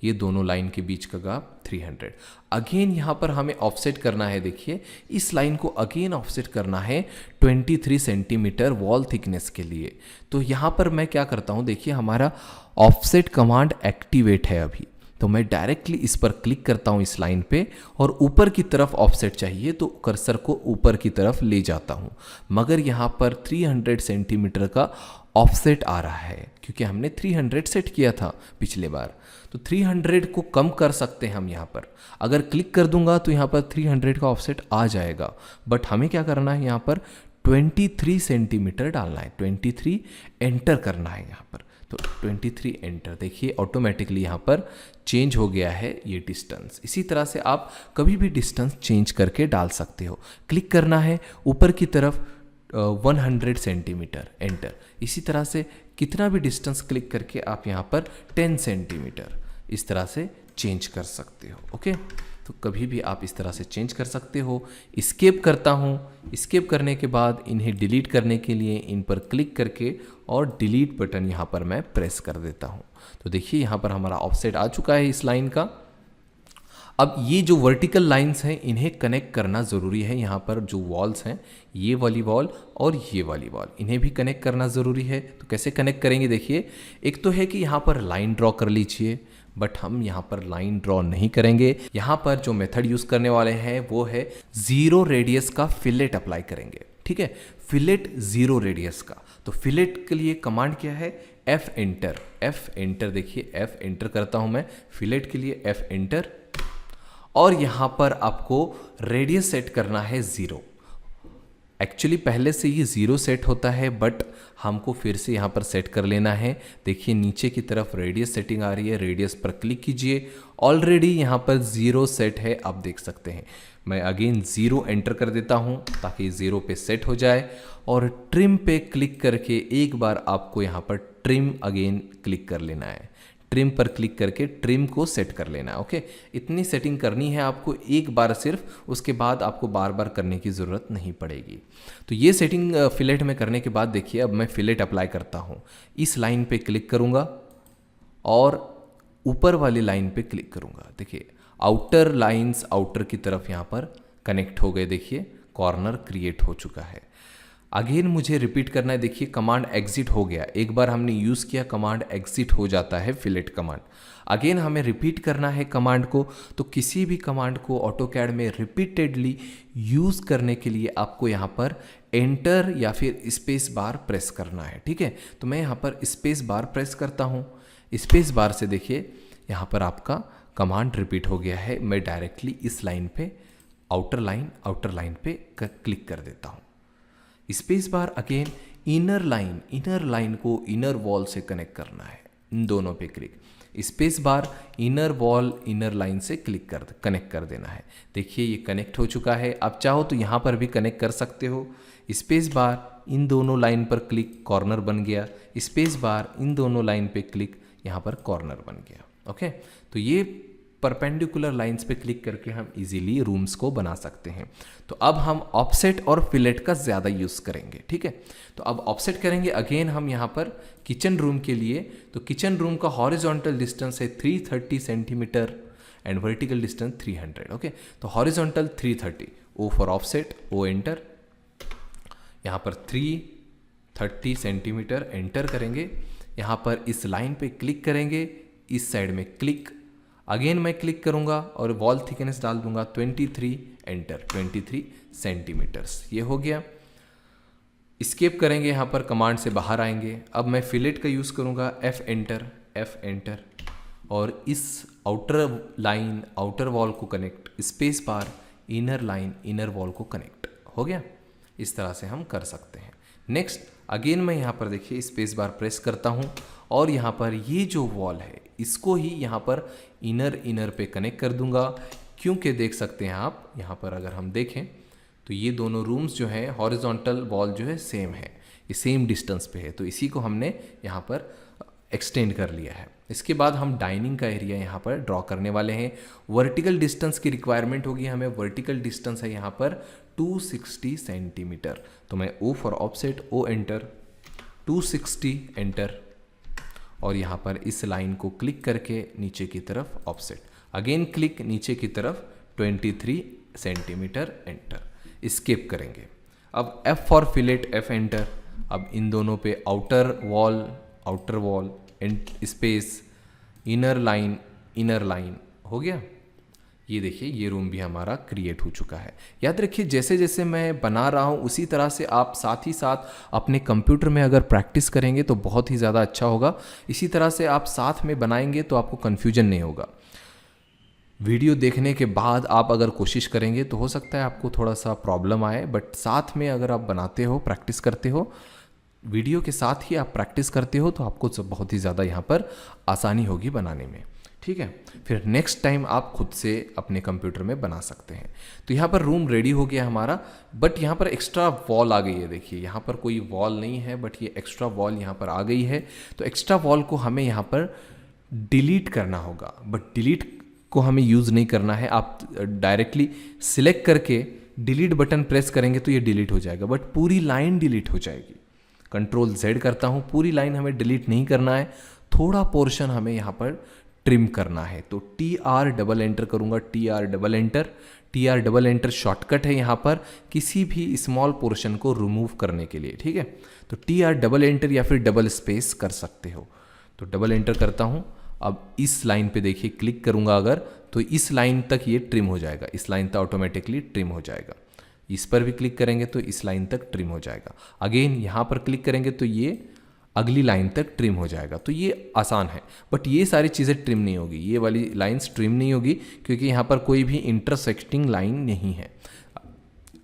S2: ये दोनों लाइन के बीच का गैप 300। अगेन यहाँ पर हमें ऑफसेट करना है। देखिए इस लाइन को अगेन ऑफसेट करना है 23 सेंटीमीटर वॉल थिकनेस के लिए। तो यहाँ पर मैं क्या करता हूँ, देखिए हमारा ऑफसेट कमांड एक्टिवेट है अभी, तो मैं डायरेक्टली इस पर क्लिक करता हूँ इस लाइन पे, और ऊपर की तरफ ऑफसेट चाहिए तो कर्सर को ऊपर की तरफ ले जाता हूँ। मगर यहाँ पर 300 सेंटीमीटर का ऑफसेट आ रहा है क्योंकि हमने 300 सेट किया था पिछले बार। तो 300 को कम कर सकते हैं हम यहाँ पर। अगर क्लिक कर दूंगा तो यहाँ पर 300 का ऑफसेट आ जाएगा, बट हमें क्या करना है, यहाँ पर 23 सेंटीमीटर डालना है। 23 एंटर करना है यहाँ पर। तो 23 एंटर, देखिए ऑटोमेटिकली यहाँ पर चेंज हो गया है ये डिस्टेंस। इसी तरह से आप कभी भी डिस्टेंस चेंज करके डाल सकते हो। क्लिक करना है ऊपर की तरफ 100 सेंटीमीटर एंटर। इसी तरह से कितना भी डिस्टेंस क्लिक करके आप यहाँ पर 10 सेंटीमीटर इस तरह से चेंज कर सकते हो। ओके, तो कभी भी आप इस तरह से चेंज कर सकते हो। एस्केप करता हूँ। एस्केप करने के बाद इन्हें डिलीट करने के लिए इन पर क्लिक करके और डिलीट बटन यहाँ पर मैं प्रेस कर देता हूँ। तो देखिए यहाँ पर हमारा ऑफसेट आ चुका है इस लाइन का। अब ये जो वर्टिकल लाइंस हैं इन्हें कनेक्ट करना ज़रूरी है। यहाँ पर जो वॉल्स हैं, ये वाली वॉल और ये वाली वॉल, इन्हें भी कनेक्ट करना ज़रूरी है। तो कैसे कनेक्ट करेंगे, देखिए एक तो है कि यहाँ पर लाइन ड्रॉ कर लीजिए, बट हम यहाँ पर लाइन ड्रॉ नहीं करेंगे। यहाँ पर जो मेथड यूज़ करने वाले हैं वो है 0 रेडियस का फिलेट अप्लाई करेंगे। ठीक है, फिलेट 0 रेडियस का। तो फिलेट के लिए कमांड क्या है, F एंटर। देखिए F एंटर करता हूँ मैं फिलेट के लिए, F एंटर। और यहाँ पर आपको रेडियस सेट करना है 0। एक्चुअली पहले से ये 0 सेट होता है, बट हमको फिर से यहाँ पर सेट कर लेना है। देखिए नीचे की तरफ रेडियस सेटिंग आ रही है, रेडियस पर क्लिक कीजिए। ऑलरेडी यहाँ पर 0 सेट है, आप देख सकते हैं। मैं अगेन 0 एंटर कर देता हूँ ताकि 0 पे सेट हो जाए, और ट्रिम पे क्लिक करके एक बार आपको यहाँ पर ट्रिम अगेन क्लिक कर लेना है। ट्रिम पर क्लिक करके ट्रिम को सेट कर लेना है। ओके, इतनी सेटिंग करनी है आपको एक बार सिर्फ, उसके बाद आपको बार बार करने की ज़रूरत नहीं पड़ेगी। तो ये सेटिंग फिलेट में करने के बाद देखिए अब मैं फिलेट अप्लाई करता हूँ। इस लाइन पे क्लिक करूँगा और ऊपर वाली लाइन पे क्लिक करूँगा। देखिए आउटर लाइंस आउटर की तरफ यहाँ पर कनेक्ट हो गए। देखिए कॉर्नर क्रिएट हो चुका है। अगेन मुझे रिपीट करना है। देखिए कमांड एग्जिट हो गया, एक बार हमने यूज़ किया कमांड एग्जिट हो जाता है फिलेट कमांड। अगेन हमें रिपीट करना है कमांड को। तो किसी भी कमांड को ऑटोकैड में रिपीटेडली यूज़ करने के लिए आपको यहाँ पर एंटर या फिर स्पेस बार प्रेस करना है। ठीक है, तो मैं यहाँ पर स्पेस बार प्रेस करता हूँ। स्पेस बार से देखिए यहाँ पर आपका कमांड रिपीट हो गया है। मैं डायरेक्टली इस लाइन पे आउटर लाइन पे क्लिक कर देता हूँ। Space bar again inner line को इनर वॉल से कनेक्ट करना है। इन दोनों पे click, space bar inner wall inner line से कनेक्ट कर देना है। देखिए ये कनेक्ट हो चुका है। आप चाहो तो यहाँ पर भी कनेक्ट कर सकते हो। स्पेस बार इन दोनों लाइन पर क्लिक, कॉर्नर बन गया। स्पेस बार इन दोनों लाइन पे क्लिक, यहाँ पर कॉर्नर बन गया। ओके, तो ये परपेंडिकुलर लाइंस पे क्लिक करके हम इजीली रूम्स को बना सकते हैं। तो अब हम ऑफसेट और फिलेट का ज़्यादा यूज़ करेंगे। ठीक है, तो अब ऑफसेट करेंगे अगेन हम यहाँ पर किचन रूम के लिए। तो किचन रूम का हॉरिजॉन्टल डिस्टेंस है 330 centimeter and vertical distance 300। Okay, तो horizontal 330, O for offset, O enter. यहाँ पर 330 सेंटीमीटर एंटर करेंगे। यहाँ पर इस लाइन पे क्लिक करेंगे, इस साइड में क्लिक, अगेन मैं क्लिक करूंगा और वॉल थिकनेस डाल दूंगा 23, एंटर, 23 सेंटीमीटर्स। ये हो गया। स्केप करेंगे, यहाँ पर कमांड से बाहर आएंगे। अब मैं फिलेट का यूज़ करूंगा, F एंटर, और इस आउटर वॉल को connect, space bar inner line inner wall को कनेक्ट हो गया। इस तरह से हम कर सकते हैं। नेक्स्ट अगेन मैं यहाँ पर देखिए स्पेस बार प्रेस करता हूँ और यहाँ पर ये जो वॉल है इसको ही यहाँ पर इनर पे कनेक्ट कर दूंगा, क्योंकि देख सकते हैं आप यहाँ पर अगर हम देखें तो ये दोनों रूम्स जो हैं हॉरिजॉन्टल वॉल जो है सेम है, ये सेम डिस्टेंस पे है, तो इसी को हमने यहाँ पर एक्सटेंड कर लिया है। इसके बाद हम डाइनिंग का एरिया यहाँ पर ड्रॉ करने वाले हैं। वर्टिकल डिस्टेंस की रिक्वायरमेंट होगी हमें। वर्टिकल डिस्टेंस है यहाँ पर 260 सेंटीमीटर। तो मैं O for offset, O enter, 260 enter, और यहाँ पर इस लाइन को क्लिक करके नीचे की तरफ ऑफसेट, अगेन क्लिक नीचे की तरफ 23 सेंटीमीटर एंटर। स्किप करेंगे। अब F for fillet, F enter. अब इन दोनों पे outer wall space inner line हो गया। ये देखिए ये रूम भी हमारा क्रिएट हो चुका है। याद रखिए जैसे जैसे मैं बना रहा हूँ उसी तरह से आप साथ ही साथ अपने कंप्यूटर में अगर प्रैक्टिस करेंगे तो बहुत ही ज़्यादा अच्छा होगा। इसी तरह से आप साथ में बनाएंगे तो आपको कन्फ्यूजन नहीं होगा। वीडियो देखने के बाद आप अगर कोशिश करेंगे तो हो सकता है आपको थोड़ा सा प्रॉब्लम आए, बट साथ में अगर आप बनाते हो, प्रैक्टिस करते हो, वीडियो के साथ ही आप प्रैक्टिस करते हो तो आपको बहुत ही ज़्यादा यहाँ पर आसानी होगी बनाने में। ठीक है, फिर नेक्स्ट टाइम आप खुद से अपने कंप्यूटर में बना सकते हैं। तो यहाँ पर रूम रेडी हो गया हमारा, बट यहाँ पर एक्स्ट्रा वॉल आ गई है। देखिए यहाँ पर कोई वॉल नहीं है, बट ये एक्स्ट्रा वॉल यहाँ पर आ गई है। तो एक्स्ट्रा वॉल को हमें यहाँ पर डिलीट करना होगा, बट डिलीट को हमें यूज़ नहीं करना है। आप डायरेक्टली सिलेक्ट करके डिलीट बटन प्रेस करेंगे तो ये डिलीट हो जाएगा, बट पूरी लाइन डिलीट हो जाएगी। कंट्रोल Z करता हूँ, पूरी लाइन हमें डिलीट नहीं करना है, थोड़ा पोर्शन हमें यहाँ पर ट्रिम करना है। तो TR डबल एंटर करूँगा, TR डबल एंटर शॉर्टकट है यहाँ पर किसी भी स्मॉल पोर्शन को रिमूव करने के लिए। ठीक है, तो TR डबल एंटर या फिर डबल स्पेस कर सकते हो। तो डबल एंटर करता हूँ। अब इस लाइन पे देखिए क्लिक करूँगा अगर, तो इस लाइन तक ये ट्रिम हो जाएगा, इस लाइन तक ऑटोमेटिकली ट्रिम हो जाएगा। इस पर भी क्लिक करेंगे तो इस लाइन तक ट्रिम हो जाएगा। अगेन यहाँ पर क्लिक करेंगे तो ये अगली लाइन तक ट्रिम हो जाएगा। तो ये आसान है, बट ये सारी चीज़ें ट्रिम नहीं होगी, ये वाली लाइंस ट्रिम नहीं होगी क्योंकि यहाँ पर कोई भी इंटरसेक्टिंग लाइन नहीं है।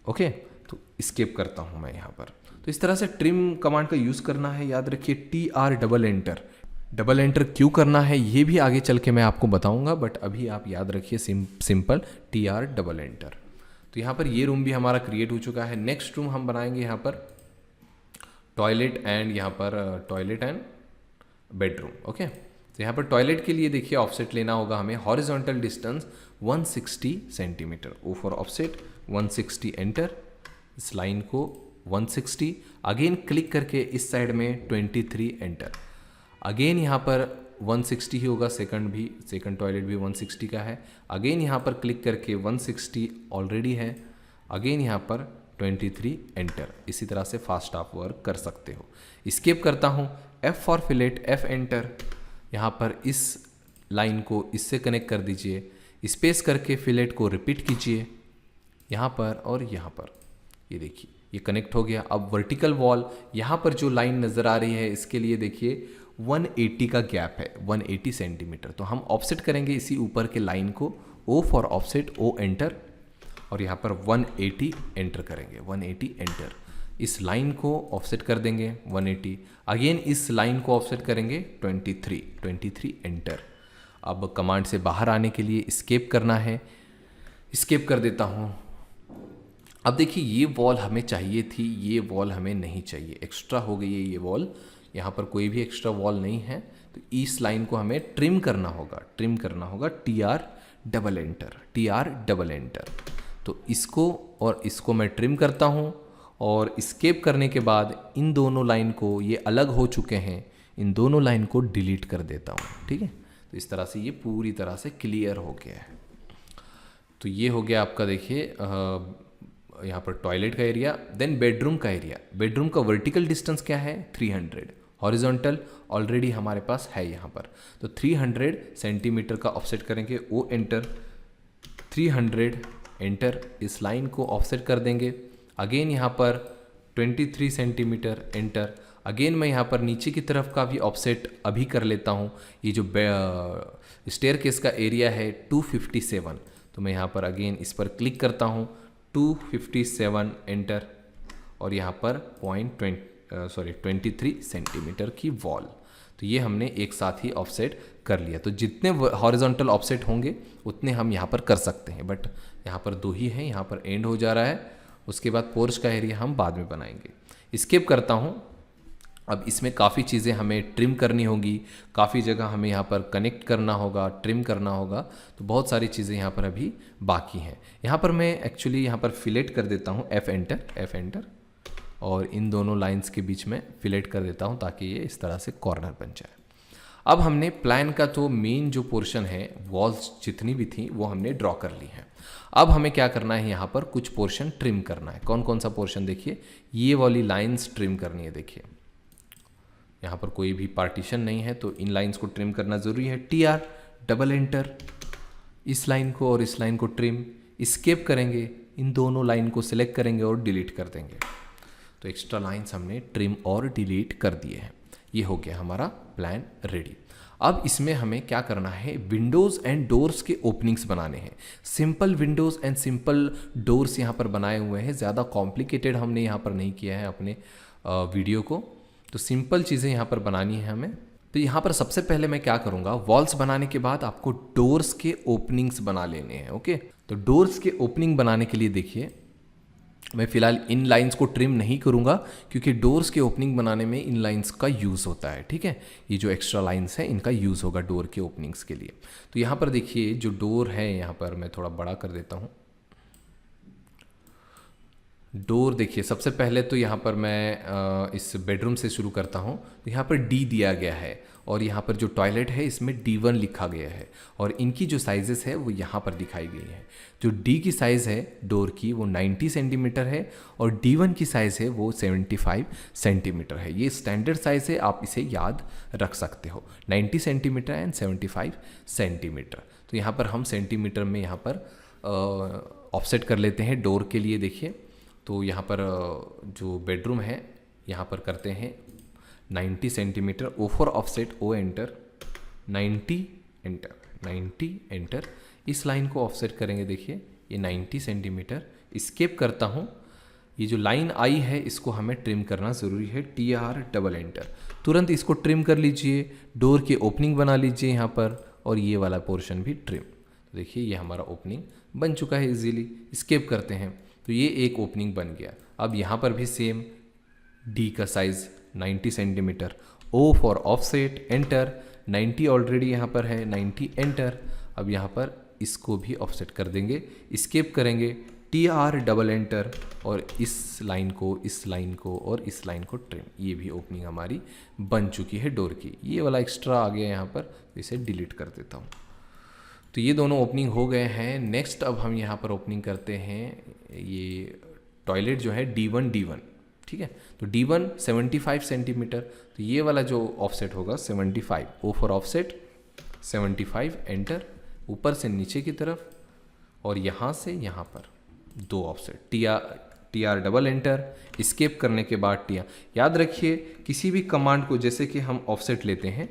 S2: ओके, तो स्केप करता हूँ मैं यहाँ पर। तो इस तरह से ट्रिम कमांड का यूज़ करना है। याद रखिए TR double enter, double enter क्यों करना है ये भी आगे चल के मैं आपको बताऊंगा, बट अभी आप याद रखिए सिंपल TR डबल एंटर। तो यहाँ पर ये रूम भी हमारा क्रिएट हो चुका है। नेक्स्ट रूम हम बनाएंगे यहाँ पर टॉयलेट एंड यहाँ पर टॉयलेट एंड बेडरूम। ओके, तो यहाँ पर टॉयलेट के लिए देखिए ऑफसेट लेना होगा हमें। Horizontal distance 160 centimetre, O for offset 160 enter, इस लाइन को 160, अगेन क्लिक करके इस साइड में 23 एंटर, अगेन यहाँ पर 160 ही होगा, सेकंड टॉयलेट भी 160 का है, अगेन यहाँ पर क्लिक करके 160 ऑलरेडी है, अगेन यहाँ पर 23 एंटर। इसी तरह से फास्ट आप वर्क कर सकते हो। स्केप करता हूँ, F for fillet, F enter, यहाँ पर इस लाइन को इससे कनेक्ट कर दीजिए, स्पेस करके फिलेट को रिपीट कीजिए यहाँ पर और यहाँ पर, ये देखिए ये कनेक्ट हो गया। अब वर्टिकल वॉल यहाँ पर जो लाइन नज़र आ रही है इसके लिए देखिए 180 का गैप है, 180 सेंटीमीटर। तो हम ऑफसेट करेंगे इसी ऊपर के लाइन को, O for offset, O enter, और यहाँ पर 180 एंटर करेंगे, 180 एंटर। इस लाइन को ऑफसेट कर देंगे 180, अगेन इस लाइन को ऑफसेट करेंगे 23 एंटर। अब कमांड से बाहर आने के लिए स्केप करना है, स्केप कर देता हूँ। अब देखिए ये वॉल हमें चाहिए थी, ये वॉल हमें नहीं चाहिए, एक्स्ट्रा हो गई है ये वॉल, यहाँ पर कोई भी एक्स्ट्रा वॉल नहीं है। तो इस लाइन को हमें ट्रिम करना होगा, TR double enter, TR double enter. तो इसको और इसको मैं ट्रिम करता हूँ और स्केप करने के बाद इन दोनों लाइन को, ये अलग हो चुके हैं, इन दोनों लाइन को डिलीट कर देता हूँ। ठीक है, तो इस तरह से ये पूरी तरह से क्लियर हो गया है। तो ये हो गया आपका देखिए यहाँ पर टॉयलेट का एरिया। देन बेडरूम का एरिया, बेडरूम का वर्टिकल डिस्टेंस क्या है 300, हॉरिजॉन्टल ऑलरेडी हमारे पास है यहाँ पर, तो 300 सेंटीमीटर का ऑफसेट करेंगे, O एंटर, 300 एंटर, इस लाइन को ऑफसेट कर देंगे, अगेन यहाँ पर 23 सेंटीमीटर एंटर, अगेन मैं यहाँ पर नीचे की तरफ का भी ऑफसेट अभी कर लेता हूँ। ये जो स्टेयरकेस का एरिया है 257, तो मैं यहाँ पर अगेन इस पर क्लिक करता हूँ, 257 एंटर, और यहाँ पर 23 सेंटीमीटर की वॉल। तो ये हमने एक साथ ही ऑफसेट कर लिया। तो जितने हॉरिजॉन्टल ऑफसेट होंगे उतने हम यहाँ पर कर सकते हैं, बट यहाँ पर 2 ही हैं, यहाँ पर एंड हो जा रहा है। उसके बाद पोर्च का एरिया हम बाद में बनाएंगे। स्किप करता हूँ। अब इसमें काफ़ी चीज़ें हमें ट्रिम करनी होगी, काफ़ी जगह हमें यहाँ पर कनेक्ट करना होगा, ट्रिम करना होगा, तो बहुत सारी चीज़ें यहाँ पर अभी बाकी हैं। यहाँ पर मैं एक्चुअली यहाँ पर फिलेट कर देता हूँ, F एंटर, और इन दोनों लाइंस के बीच में फिलेट कर देता हूँ ताकि ये इस तरह से कॉर्नर बन जाए। अब हमने प्लान का तो मेन जो पोर्शन है, वॉल्स जितनी भी थी वो हमने ड्रॉ कर ली है। अब हमें क्या करना है, यहाँ पर कुछ पोर्शन ट्रिम करना है। कौन कौन सा पोर्शन, देखिए ये वाली लाइंस ट्रिम करनी है। देखिए यहाँ पर कोई भी पार्टीशन नहीं है तो इन लाइंस को ट्रिम करना ज़रूरी है। TR डबल एंटर, इस लाइन को और इस लाइन को ट्रिम, स्केप करेंगे, इन दोनों लाइन को सिलेक्ट करेंगे और डिलीट कर देंगे। तो एक्स्ट्रा लाइंस हमने ट्रिम और डिलीट कर दिए हैं। ये हो गया हमारा प्लान रेडी। अब इसमें हमें क्या करना है, विंडोज़ एंड डोर्स के ओपनिंग्स बनाने हैं। Simple Windows and simple doors यहाँ पर बनाए हुए हैं, ज़्यादा कॉम्प्लिकेटेड हमने यहाँ पर नहीं किया है अपने वीडियो को। तो सिंपल चीज़ें यहाँ पर बनानी है हमें। तो यहाँ पर सबसे पहले मैं क्या करूँगा, वॉल्स बनाने के बाद आपको डोर्स के ओपनिंग्स बना लेने हैं। ओके, तो डोर्स के ओपनिंग बनाने के लिए देखिए मैं फ़िलहाल इन लाइंस को ट्रिम नहीं करूँगा क्योंकि डोर्स के ओपनिंग बनाने में इन लाइंस का यूज़ होता है। ठीक है, ये जो एक्स्ट्रा लाइंस हैं इनका यूज़ होगा डोर के ओपनिंग्स के लिए। तो यहाँ पर देखिए जो डोर है, यहाँ पर मैं थोड़ा बड़ा कर देता हूँ। डोर देखिए सबसे पहले तो यहाँ पर मैं इस बेडरूम से शुरू करता हूँ। तो यहाँ पर D दिया गया है और यहाँ पर जो टॉयलेट है इसमें D1 लिखा गया है और इनकी जो साइजेस है वो यहाँ पर दिखाई गई है। जो D की साइज़ है डोर की वो 90 सेंटीमीटर है और D1 की साइज़ है वो 75 सेंटीमीटर है। ये स्टैंडर्ड साइज़ है, आप इसे याद रख सकते हो, 90 सेंटीमीटर एंड 75 सेंटीमीटर। तो यहाँ पर हम सेंटीमीटर में यहाँ पर ऑफसेट कर लेते हैं डोर के लिए। देखिए तो यहाँ पर जो बेडरूम है यहाँ पर करते हैं 90 centimetre, O for offset, O enter, 90 enter, 90 enter, इस लाइन को ऑफसेट करेंगे। देखिए ये 90 सेंटीमीटर, स्केप करता हूँ, ये जो लाइन आई है इसको हमें ट्रिम करना ज़रूरी है, TR डबल एंटर। तुरंत इसको ट्रिम कर लीजिए, डोर की ओपनिंग बना लीजिए यहाँ पर, और ये वाला पोर्शन भी ट्रिम। तो देखिए ये हमारा ओपनिंग बन चुका है इजीली। स्केप करते हैं तो ये एक ओपनिंग बन गया। अब यहाँ पर भी सेम, डी का size 90 centimetre, O for offset, enter. 90 already यहाँ पर है, 90 एंटर। अब यहाँ पर इसको भी ऑफसेट कर देंगे, स्केप करेंगे, TR डबल एंटर, और इस लाइन को, इस लाइन को और इस लाइन को ट्रिम। ये भी ओपनिंग हमारी बन चुकी है डोर की। ये वाला एक्स्ट्रा आ गया यहाँ पर, इसे डिलीट कर देता हूँ। तो ये दोनों ओपनिंग हो गए हैं। नेक्स्ट अब हम यहाँ पर ओपनिंग करते हैं ये टॉयलेट जो है D1, ठीक है। तो D1 75 सेंटीमीटर, तो ये वाला जो ऑफसेट होगा 75, O फॉर ऑफसेट 75 एंटर, ऊपर से नीचे की तरफ और यहाँ से यहाँ पर 2 offset, TR double enter. Escape करने के बाद TR। याद रखिए किसी भी कमांड को, जैसे कि हम ऑफसेट लेते हैं,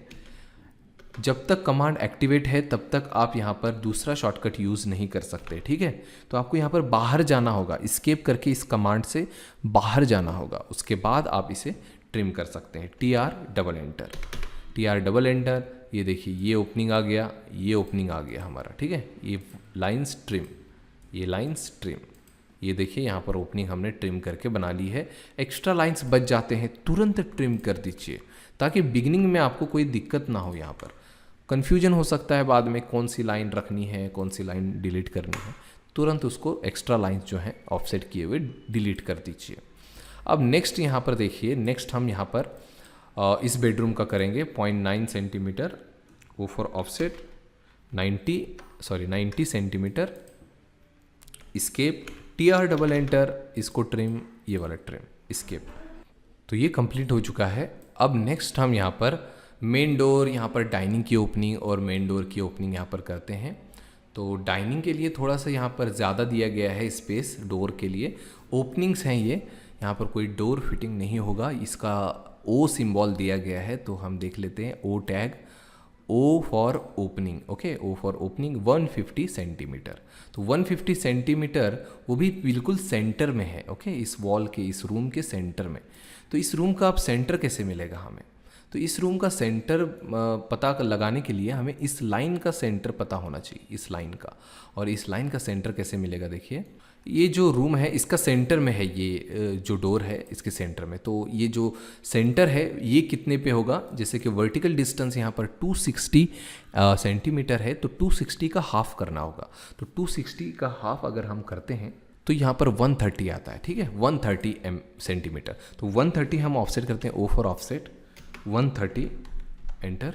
S2: जब तक कमांड एक्टिवेट है तब तक आप यहाँ पर दूसरा शॉर्टकट यूज़ नहीं कर सकते, ठीक है। तो आपको यहाँ पर बाहर जाना होगा, स्केप करके इस कमांड से बाहर जाना होगा, उसके बाद आप इसे ट्रिम कर सकते हैं। TR double enter, TR double enter. ये देखिए ये ओपनिंग आ गया, ये ओपनिंग आ गया हमारा, ठीक है। ये लाइन्स ट्रिम, ये लाइन्स ट्रिम। ये देखिए यहाँ पर ओपनिंग हमने ट्रिम करके बना ली है। एक्स्ट्रा लाइन्स बच जाते हैं, तुरंत ट्रिम कर दीजिए, ताकि बिगिनिंग में आपको कोई दिक्कत ना हो। यहाँ पर कन्फ्यूजन हो सकता है बाद में, कौन सी लाइन रखनी है, कौन सी लाइन डिलीट करनी है। तुरंत उसको एक्स्ट्रा लाइन्स जो हैं ऑफसेट किए हुए डिलीट कर दीजिए। अब नेक्स्ट यहाँ पर देखिए, नेक्स्ट हम यहाँ पर इस बेडरूम का करेंगे 0.9 centimetre, O for offset 90 centimetre, escape, TR double enter, इसको ट्रिम, ये वाला ट्रिम, स्केप। तो ये कंप्लीट हो चुका है। अब नेक्स्ट हम यहाँ पर मेन डोर, यहाँ पर डाइनिंग की ओपनिंग और मेन डोर की ओपनिंग यहाँ पर करते हैं। तो डाइनिंग के लिए थोड़ा सा यहाँ पर ज़्यादा दिया गया है स्पेस, डोर के लिए ओपनिंग्स हैं ये, यहाँ पर कोई डोर फिटिंग नहीं होगा। इसका O सिंबल दिया गया है, तो हम देख लेते हैं O tag, O for opening, okay, O for opening 150 centimetre. तो 150 सेंटीमीटर वो भी बिल्कुल सेंटर में है, ओके, इस वॉल के, इस रूम के सेंटर में। तो इस रूम का अब सेंटर कैसे मिलेगा हमें? तो इस रूम का सेंटर पता लगाने के लिए हमें इस लाइन का सेंटर पता होना चाहिए, इस लाइन का। और इस लाइन का सेंटर कैसे मिलेगा? देखिए ये जो रूम है इसका सेंटर में है, ये जो डोर है इसके सेंटर में। तो ये जो सेंटर है ये कितने पे होगा? जैसे कि वर्टिकल डिस्टेंस यहाँ पर 260 सेंटीमीटर है, तो 260 का हाफ करना होगा। तो 260 का हाफ अगर हम करते हैं तो यहाँ पर 130 आता है, ठीक है, 130 सेंटीमीटर। तो 130 हम ऑफसेट करते हैं, O फॉर ऑफसेट 130 एंटर।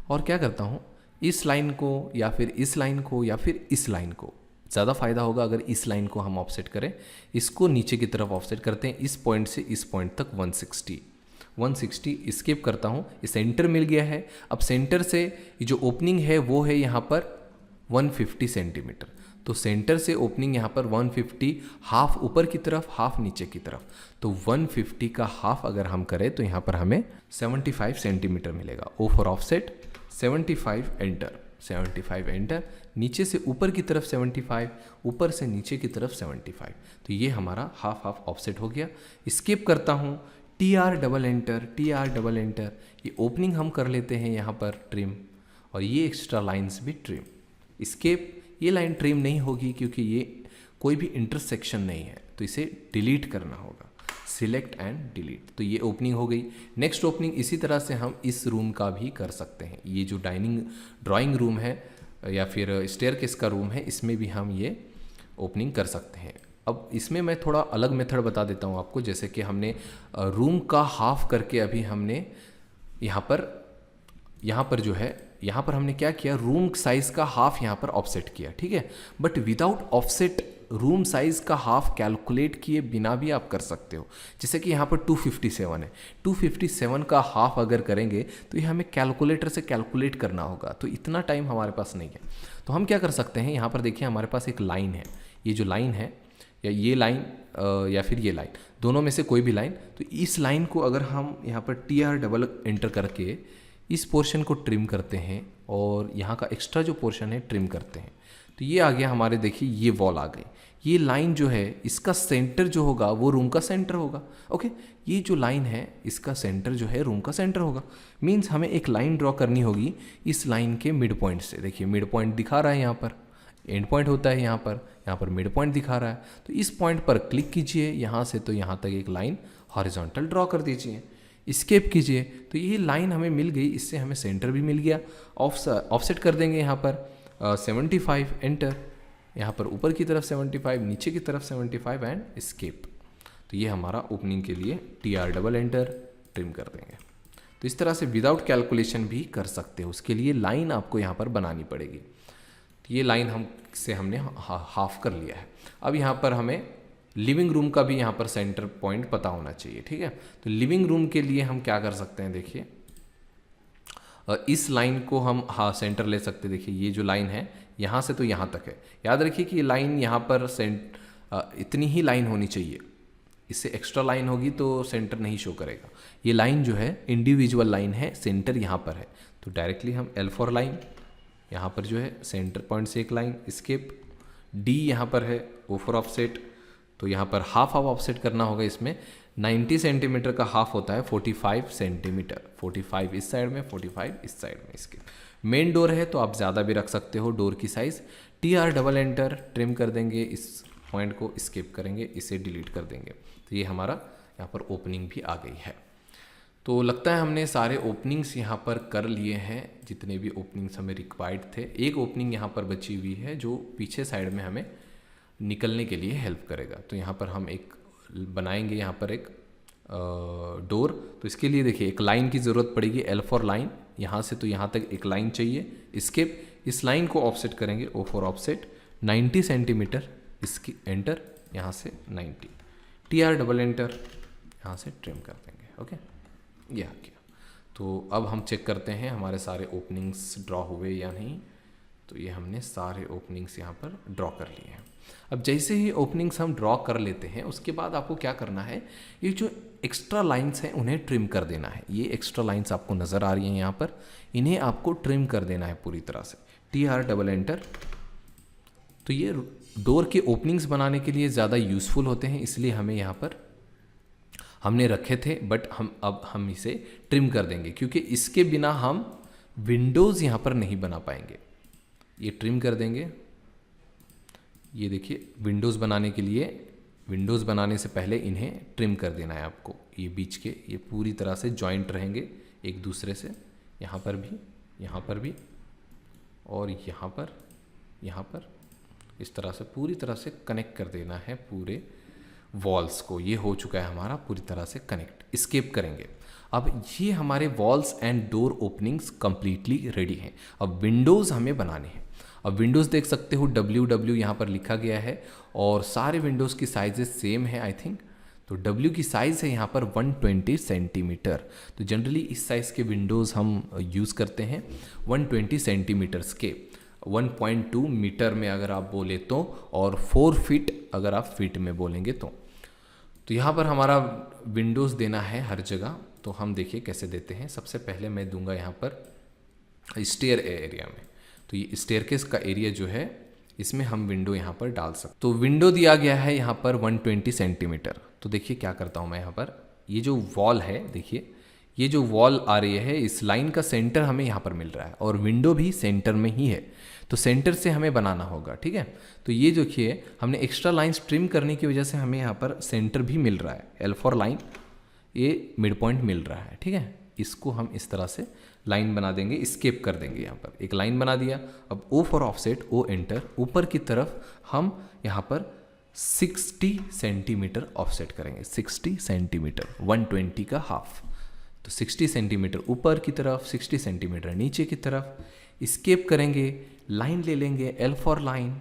S2: और क्या करता हूँ, इस लाइन को या फिर इस लाइन को या फिर इस लाइन को, ज़्यादा फ़ायदा होगा अगर इस लाइन को हम ऑफसेट करें। इसको नीचे की तरफ ऑफसेट करते हैं, इस पॉइंट से इस पॉइंट तक 160 स्किप करता हूँ। ये सेंटर मिल गया है। अब सेंटर से ये जो ओपनिंग है वो है यहाँ पर 150 सेंटीमीटर। तो सेंटर से ओपनिंग यहाँ पर 150, हाफ ऊपर की तरफ, हाफ नीचे की तरफ। तो 150 का हाफ अगर हम करें तो यहाँ पर हमें 75 सेंटीमीटर मिलेगा। O for offset 75 enter, 75 enter. नीचे से ऊपर की तरफ 75, ऊपर से नीचे की तरफ 75। तो ये हमारा हाफ हाफ ऑफसेट हो गया। स्किप करता हूँ, TR double enter, TR double enter. ये ओपनिंग हम कर लेते हैं यहाँ पर ट्रिम, और ये एक्स्ट्रा लाइंस भी ट्रिम। स्केप, ये लाइन ट्रिम नहीं होगी क्योंकि ये कोई भी इंटरसेक्शन नहीं है, तो इसे डिलीट करना होगा, सिलेक्ट एंड डिलीट। तो ये ओपनिंग हो गई। नेक्स्ट ओपनिंग इसी तरह से हम इस रूम का भी कर सकते हैं। ये जो ड्राइंग रूम है या फिर स्टेयरकेस का रूम है, इसमें भी हम ये ओपनिंग कर सकते हैं। अब इसमें मैं थोड़ा अलग मेथड बता देता हूँ आपको। जैसे कि हमने रूम का हाफ करके अभी हमने यहाँ पर जो है, यहाँ पर हमने क्या किया, रूम साइज़ का हाफ यहाँ पर ऑफसेट किया, ठीक है। But without offset room size का हाफ कैलकुलेट किए बिना भी आप कर सकते हो। जैसे कि यहाँ पर 257 है, 257 का हाफ अगर करेंगे तो ये हमें कैलकुलेटर से कैलकुलेट करना होगा, तो इतना टाइम हमारे पास नहीं है। तो हम क्या कर सकते हैं, यहाँ पर देखिए हमारे पास एक लाइन है, ये जो लाइन है, या ये लाइन या फिर ये लाइन, दोनों में से कोई भी लाइन। तो इस लाइन को अगर हम यहाँ पर TR डबल एंटर करके इस पोर्शन को ट्रिम करते हैं और यहाँ का एक्स्ट्रा जो पोर्शन है ट्रिम करते हैं। तो ये आ गया हमारे, देखिए ये वॉल आ गई। ये लाइन जो है इसका सेंटर जो होगा वो रूम का सेंटर होगा। ओके, ये जो लाइन है इसका सेंटर जो है रूम का सेंटर होगा। मीन्स हमें एक लाइन ड्रॉ करनी होगी इस लाइन के मिड पॉइंट से। देखिए मिड पॉइंट दिखा रहा है यहाँ पर, एंड पॉइंट होता है यहाँ पर मिड पॉइंट दिखा रहा है। तो इस पॉइंट पर क्लिक कीजिए, यहाँ से तो यहाँ तक एक लाइन हॉरिजॉन्टल ड्रॉ कर दीजिए, स्केप कीजिए। तो ये लाइन हमें मिल गई, इससे हमें सेंटर भी मिल गया। ऑफसेट कर देंगे यहाँ पर 75, एंटर। यहाँ पर ऊपर की तरफ 75, नीचे की तरफ 75 एंड स्केप। तो ये हमारा ओपनिंग के लिए TR डबल एंटर, ट्रिम कर देंगे। तो इस तरह से विदाउट कैलकुलेशन भी कर सकते हो। उसके लिए लाइन आपको यहाँ पर बनानी पड़ेगी। तो ये लाइन हमने हाफ कर लिया है। अब यहाँ पर हमें लिविंग रूम का भी यहाँ पर सेंटर पॉइंट पता होना चाहिए, ठीक है। तो लिविंग रूम के लिए हम क्या कर सकते हैं, देखिए इस लाइन को हम सेंटर ले सकते हैं। देखिए ये जो लाइन है यहाँ से तो यहाँ तक है। याद रखिए कि ये लाइन यहाँ पर इतनी ही लाइन होनी चाहिए, इससे एक्स्ट्रा लाइन होगी तो सेंटर नहीं शो करेगा। ये लाइन जो है इंडिविजुअल लाइन है, सेंटर यहाँ पर है। तो डायरेक्टली हम L4 लाइन, यहाँ पर जो है सेंटर पॉइंट से एक लाइन, स्केप। D यहाँ पर है, O4 ऑफसेट। तो यहाँ पर हाफ ऑफसेट करना होगा। इसमें 90 सेंटीमीटर का हाफ होता है 45 सेंटीमीटर। 45 इस साइड में, 45 इस साइड में। इसके मेन डोर है तो आप ज़्यादा भी रख सकते हो डोर की size. TR double enter, trim कर देंगे, इस पॉइंट को स्किप करेंगे, इसे डिलीट कर देंगे। तो ये हमारा यहाँ पर ओपनिंग भी आ गई है। तो लगता है हमने सारे ओपनिंग्स यहाँ पर कर लिए हैं, जितने भी ओपनिंग्स हमें रिक्वायर्ड थे। एक ओपनिंग यहाँ पर बची हुई है जो पीछे साइड में हमें निकलने के लिए हेल्प करेगा। तो यहाँ पर हम एक बनाएंगे, यहाँ पर एक डोर। तो इसके लिए देखिए एक लाइन की ज़रूरत पड़ेगी, L4 लाइन। यहाँ से तो यहाँ तक एक लाइन चाहिए, स्केप। इस लाइन को ऑफसेट करेंगे, O4 ऑफसेट 90 सेंटीमीटर, इसकी एंटर, यहाँ से 90, TR डबल एंटर, यहाँ से ट्रिम कर देंगे। ओके, ये आ गया। तो अब हम चेक करते हैं हमारे सारे ओपनिंग्स ड्रॉ हुए या नहीं। तो ये हमने सारे ओपनिंग्स यहाँ पर ड्रॉ कर लिए हैं। अब जैसे ही ओपनिंग्स हम ड्रॉ कर लेते हैं उसके बाद आपको क्या करना है, ये जो एक्स्ट्रा लाइंस हैं उन्हें ट्रिम कर देना है। ये एक्स्ट्रा लाइंस आपको नज़र आ रही हैं यहाँ पर, इन्हें आपको ट्रिम कर देना है पूरी तरह से। TR double enter. तो ये डोर के ओपनिंग्स बनाने के लिए ज़्यादा यूज़फुल होते हैं, इसलिए हमें यहाँ पर हमने रखे थे, बट हम इसे ट्रिम कर देंगे क्योंकि इसके बिना हम विंडोज़ यहाँ पर नहीं बना पाएंगे। ये ट्रिम कर देंगे। ये देखिए विंडोज़ बनाने के लिए, विंडोज़ बनाने से पहले इन्हें ट्रिम कर देना है आपको। ये बीच के ये पूरी तरह से जॉइंट रहेंगे एक दूसरे से, यहाँ पर भी और यहाँ पर इस तरह से पूरी तरह से कनेक्ट कर देना है पूरे वॉल्स को। ये हो चुका है हमारा पूरी तरह से कनेक्ट। स्केप करेंगे। अब ये हमारे walls and door openings completely ready हैं। अब विंडोज़ हमें बनाने हैं। अब विंडोज़ देख सकते हो WW यहाँ पर लिखा गया है और सारे विंडोज़ की साइजेस सेम है आई थिंक। तो W की साइज़ है यहाँ पर 120 सेंटीमीटर। तो जनरली इस साइज़ के विंडोज़ हम यूज़ करते हैं 120 सेंटीमीटर्स के, 1.2 मीटर में अगर आप बोले तो, और 4 फीट अगर आप फीट में बोलेंगे तो। यहाँ पर हमारा विंडोज़ देना है हर जगह। तो हम देखिए कैसे देते हैं। सबसे पहले मैं दूंगा यहाँ पर स्टेयर एरिया में। तो ये स्टेयरकेस का एरिया जो है इसमें हम विंडो यहाँ पर डाल सकते। तो विंडो दिया गया है यहाँ पर 120 सेंटीमीटर। तो देखिए क्या करता हूँ मैं यहाँ पर, ये जो वॉल है देखिए, ये जो वॉल आ रही है इस लाइन का सेंटर हमें यहाँ पर मिल रहा है और विंडो भी सेंटर में ही है। तो सेंटर से हमें बनाना होगा, ठीक है। तो ये देखिए हमने एक्स्ट्रा लाइंस ट्रिम करने की वजह से हमें यहाँ पर सेंटर भी मिल रहा है। L4 लाइन, ये मिड पॉइंट मिल रहा है, ठीक है। इसको हम इस तरह से लाइन बना देंगे, स्केप कर देंगे। यहाँ पर एक लाइन बना दिया। अब O4 ऑफसेट, O एंटर, ऊपर की तरफ हम यहाँ पर 60 सेंटीमीटर ऑफसेट करेंगे। 60 सेंटीमीटर, 120 का हाफ। तो 60 सेंटीमीटर ऊपर की तरफ, 60 सेंटीमीटर नीचे की तरफ। स्केप करेंगे, लाइन ले लेंगे L4 लाइन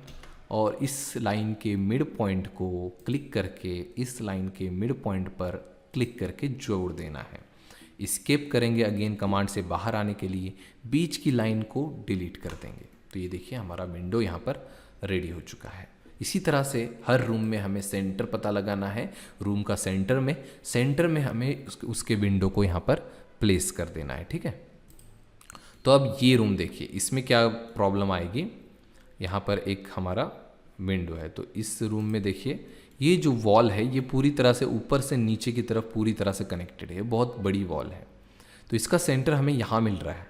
S2: और इस लाइन के मिड पॉइंट को क्लिक करके इस लाइन के मिड पॉइंट पर क्लिक करके जोड़ देना है। स्केप करेंगे अगेन कमांड से बाहर आने के लिए, बीच की लाइन को डिलीट कर देंगे। तो ये देखिए हमारा विंडो यहाँ पर रेडी हो चुका है। इसी तरह से हर रूम में हमें सेंटर पता लगाना है। रूम का सेंटर में हमें उसके विंडो को यहाँ पर प्लेस कर देना है, ठीक है। तो अब ये रूम देखिए, इसमें क्या प्रॉब्लम आएगी। यहाँ पर एक हमारा विंडो है, तो इस रूम में देखिए ये जो वॉल है ये पूरी तरह से ऊपर से नीचे की तरफ पूरी तरह से कनेक्टेड है, बहुत बड़ी वॉल है। तो इसका सेंटर हमें यहाँ मिल रहा है,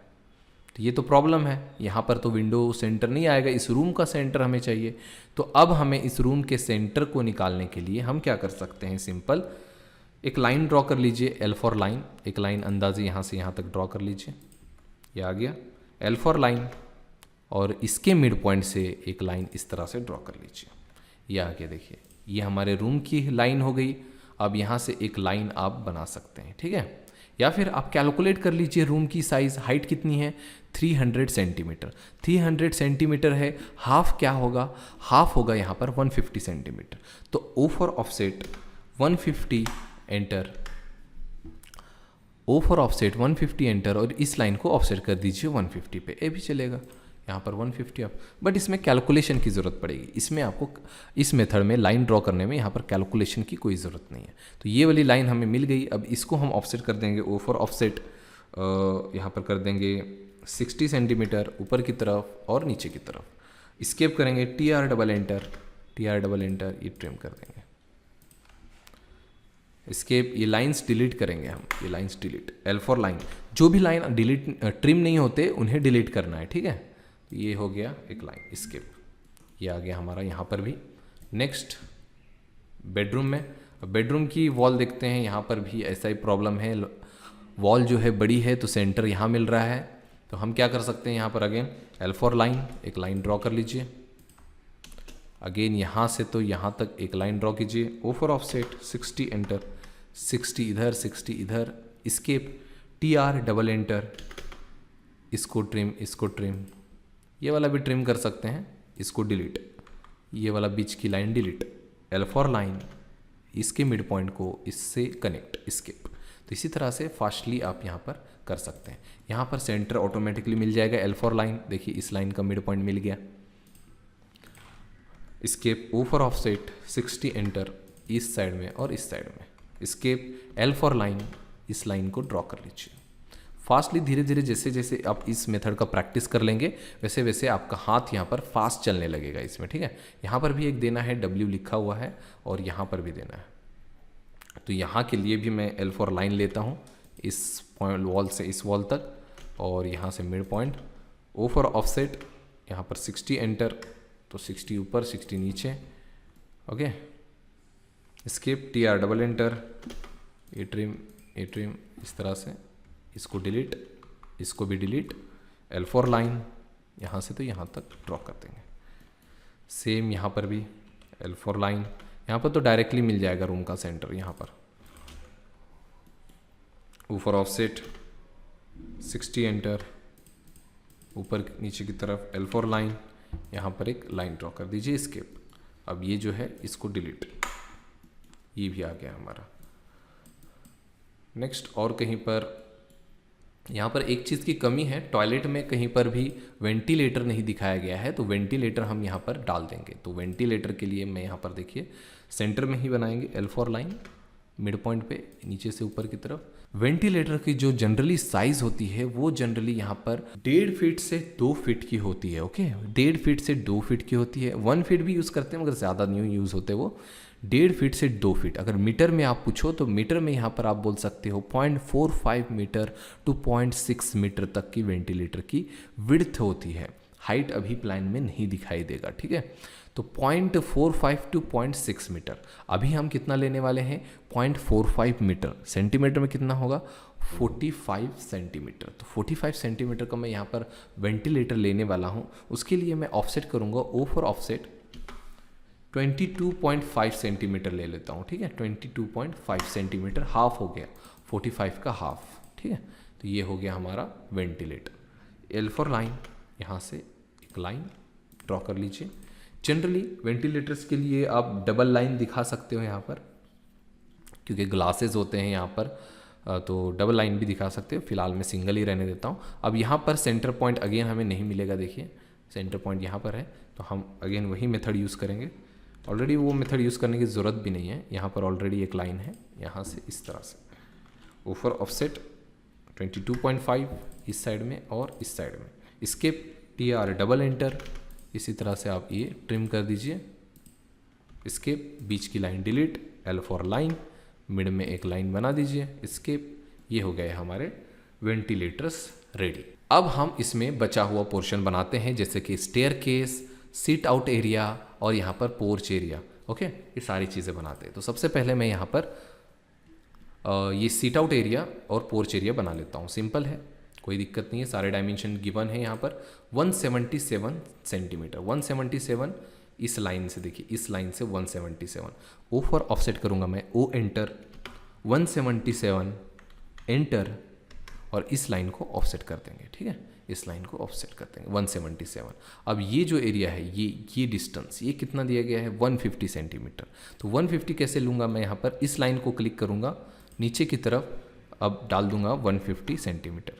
S2: तो ये तो प्रॉब्लम है। यहाँ पर तो विंडो सेंटर नहीं आएगा, इस रूम का सेंटर हमें चाहिए। तो अब हमें इस रूम के सेंटर को निकालने के लिए हम क्या कर सकते हैं, सिंपल एक लाइन ड्रॉ कर लीजिए, L फॉर लाइन। एक लाइन अंदाजे यहाँ से यहाँ तक ड्रॉ कर लीजिए, ये आ गया L फॉर लाइन। और इसके मिड पॉइंट से एक लाइन इस तरह से ड्रॉ कर लीजिए, ये आ गया। देखिए ये हमारे रूम की लाइन हो गई। अब यहाँ से एक लाइन आप बना सकते हैं, ठीक है। या फिर आप कैलकुलेट कर लीजिए रूम की साइज़, हाइट कितनी है, 300 सेंटीमीटर। 300 सेंटीमीटर है, हाफ क्या होगा, हाफ होगा यहाँ पर 150 सेंटीमीटर। तो O for offset 150 enter, O for offset 150 enter, और इस लाइन को ऑफसेट कर दीजिए 150 पे, ये भी चलेगा। यहाँ पर 150 आप, बट इसमें कैलकुलेशन की ज़रूरत पड़ेगी। इसमें आपको इस मेथड में लाइन ड्रॉ करने में यहाँ पर कैलकुलेशन की कोई ज़रूरत नहीं है। तो ये वाली लाइन हमें मिल गई। अब इसको हम ऑफसेट कर देंगे, O फॉर ऑफसेट यहाँ पर कर देंगे 60 सेंटीमीटर ऊपर की तरफ और नीचे की तरफ। स्केप करेंगे, TR double enter, TR double enter, ये ट्रिम कर देंगे। स्केप, ये लाइंस डिलीट करेंगे हम, ये lines delete, L for line. जो भी लाइन डिलीट ट्रिम नहीं होते उन्हें डिलीट करना है, ठीक है। ये हो गया एक लाइन, स्केप, ये आ गया हमारा यहाँ पर भी। नेक्स्ट बेडरूम में, बेडरूम की वॉल देखते हैं, यहाँ पर भी ऐसा ही प्रॉब्लम है। वॉल जो है बड़ी है तो सेंटर यहाँ मिल रहा है। तो हम क्या कर सकते हैं, यहाँ पर अगेन L फॉर लाइन, एक लाइन ड्रॉ कर लीजिए। अगेन यहाँ से तो यहाँ तक एक लाइन ड्रॉ कीजिए, O फॉर ऑफसेट 60 एंटर, 60 इधर 60 इधर, स्केप, TR डबल एंटर, इसको ट्रिम, इसको ट्रिम, ये वाला भी ट्रिम कर सकते हैं, इसको डिलीट, ये वाला बीच की line delete, L for line, इसके मिड पॉइंट को इससे कनेक्ट, स्केप। तो इसी तरह से फास्टली आप यहाँ पर कर सकते हैं। यहाँ पर सेंटर ऑटोमेटिकली मिल जाएगा L फॉर लाइन, देखिए इस लाइन का मिड पॉइंट मिल गया। Escape, O for offset 60 enter, इस साइड में और इस साइड में, स्केप, L फॉर लाइन, इस लाइन को ड्रॉ कर लीजिए। फास्टली धीरे धीरे जैसे जैसे आप इस मेथड का प्रैक्टिस कर लेंगे वैसे वैसे आपका हाथ यहाँ पर फास्ट चलने लगेगा इसमें, ठीक है। यहाँ पर भी एक देना है, W लिखा हुआ है, और यहाँ पर भी देना है। तो यहाँ के लिए भी मैं L फॉर लाइन लेता हूँ, इस पॉइंट वॉल से इस वॉल तक, और यहाँ से mid point. O for offset यहाँ पर 60 एंटर, तो 60 ऊपर 60 नीचे, okay. Escape, TR double enter, ये ट्रिम, ये ट्रिम, इस तरह से इसको डिलीट, इसको भी डिलीट, L फॉर लाइन, यहाँ से तो यहाँ तक ड्रॉ कर देंगे। सेम यहाँ पर भी L फॉर लाइन, यहाँ पर तो डायरेक्टली मिल जाएगा रूम का सेंटर। यहाँ पर O फॉर ऑफसेट 60 एंटर, ऊपर नीचे की तरफ L फॉर लाइन, यहाँ पर एक लाइन ड्रॉ कर दीजिए, स्केप। अब ये जो है इसको डिलीट, ये भी आ गया हमारा। नेक्स्ट, और कहीं पर यहाँ पर एक चीज़ की कमी है, टॉयलेट में कहीं पर भी वेंटिलेटर नहीं दिखाया गया है, तो वेंटिलेटर हम यहाँ पर डाल देंगे। तो वेंटिलेटर के लिए मैं यहाँ पर देखिए सेंटर में ही बनाएंगे, L for line, mid point पे नीचे से ऊपर की तरफ। वेंटिलेटर की जो जनरली साइज़ होती है वो जनरली यहाँ पर 1.5 फीट से 2 फीट की होती है, ओके। 1.5 फीट से 2 फीट की होती है, 1 फीट भी यूज़ करते हैं मगर ज़्यादा नहीं यूज़ होते वो। 1.5 फीट से 2 फीट, अगर मीटर में आप पूछो तो मीटर में यहाँ पर आप बोल सकते हो 0.45 मीटर टू 0.6 मीटर तक की वेंटिलेटर की विड्थ होती है। हाइट अभी प्लान में नहीं दिखाई देगा, ठीक है। तो 0.45 टू 0.6 मीटर। अभी हम कितना लेने वाले हैं, 0.45 मीटर। सेंटीमीटर में कितना होगा, 45 सेंटीमीटर। तो 45 सेंटीमीटर का मैं यहाँ पर वेंटिलेटर लेने वाला हूँ। उसके लिए मैं ऑफसेट करूँगा, O फॉर ऑफसेट 22.5 सेंटीमीटर ले लेता हूँ, ठीक है। 22.5 सेंटीमीटर, हाफ हो गया, 45 का हाफ, ठीक है। तो ये हो गया हमारा वेंटिलेटर। L फॉर लाइन, यहाँ से एक लाइन ड्रॉ कर लीजिए। जनरली वेंटिलेटर्स के लिए आप डबल लाइन दिखा सकते हो यहाँ पर, क्योंकि ग्लासेस होते हैं यहाँ पर, तो डबल लाइन भी दिखा सकते हो। फिलहाल मैं सिंगल ही रहने देता हूँ। अब यहाँ पर सेंटर पॉइंट अगेन हमें नहीं मिलेगा, देखिए सेंटर पॉइंट यहाँ पर है, तो हम अगेन वही मेथड यूज़ करेंगे। ऑलरेडी वो मेथड यूज़ करने की ज़रूरत भी नहीं है, यहाँ पर ऑलरेडी एक लाइन है, यहाँ से इस तरह से। O फॉर ऑफसेट 22.5 इस साइड में और इस साइड में। स्किप TR डबल एंटर, इसी तरह से आप ये ट्रिम कर दीजिए। स्किप, बीच की line delete, L4 line, mid में एक लाइन बना दीजिए, स्किप। ये हो गए हमारे वेंटिलेटर्स रेडी। अब हम इसमें बचा हुआ पोर्शन बनाते हैं, जैसे कि स्टेयरकेस, सीट आउट एरिया और यहाँ पर पोर्च एरिया। ओके, ये सारी चीज़ें बनाते हैं। तो सबसे पहले मैं यहाँ पर ये सीट आउट एरिया और पोर्च एरिया बना लेता हूँ। सिंपल है, कोई दिक्कत नहीं है, सारे डायमेंशन गिवन है यहाँ पर। 177 सेंटीमीटर, 177 इस लाइन से, देखिए इस लाइन से 177। ओ फॉर ऑफसेट करूँगा मैं, O एंटर, 177 एंटर, और इस लाइन को ऑफसेट कर देंगे। ठीक है, इस लाइन को ऑफसेट कर देंगे 177। अब ये जो एरिया है, ये डिस्टेंस, ये कितना दिया गया है 150 सेंटीमीटर। तो 150 कैसे लूँगा मैं, यहाँ पर इस लाइन को क्लिक करूँगा नीचे की तरफ, अब डाल दूंगा 150 सेंटीमीटर।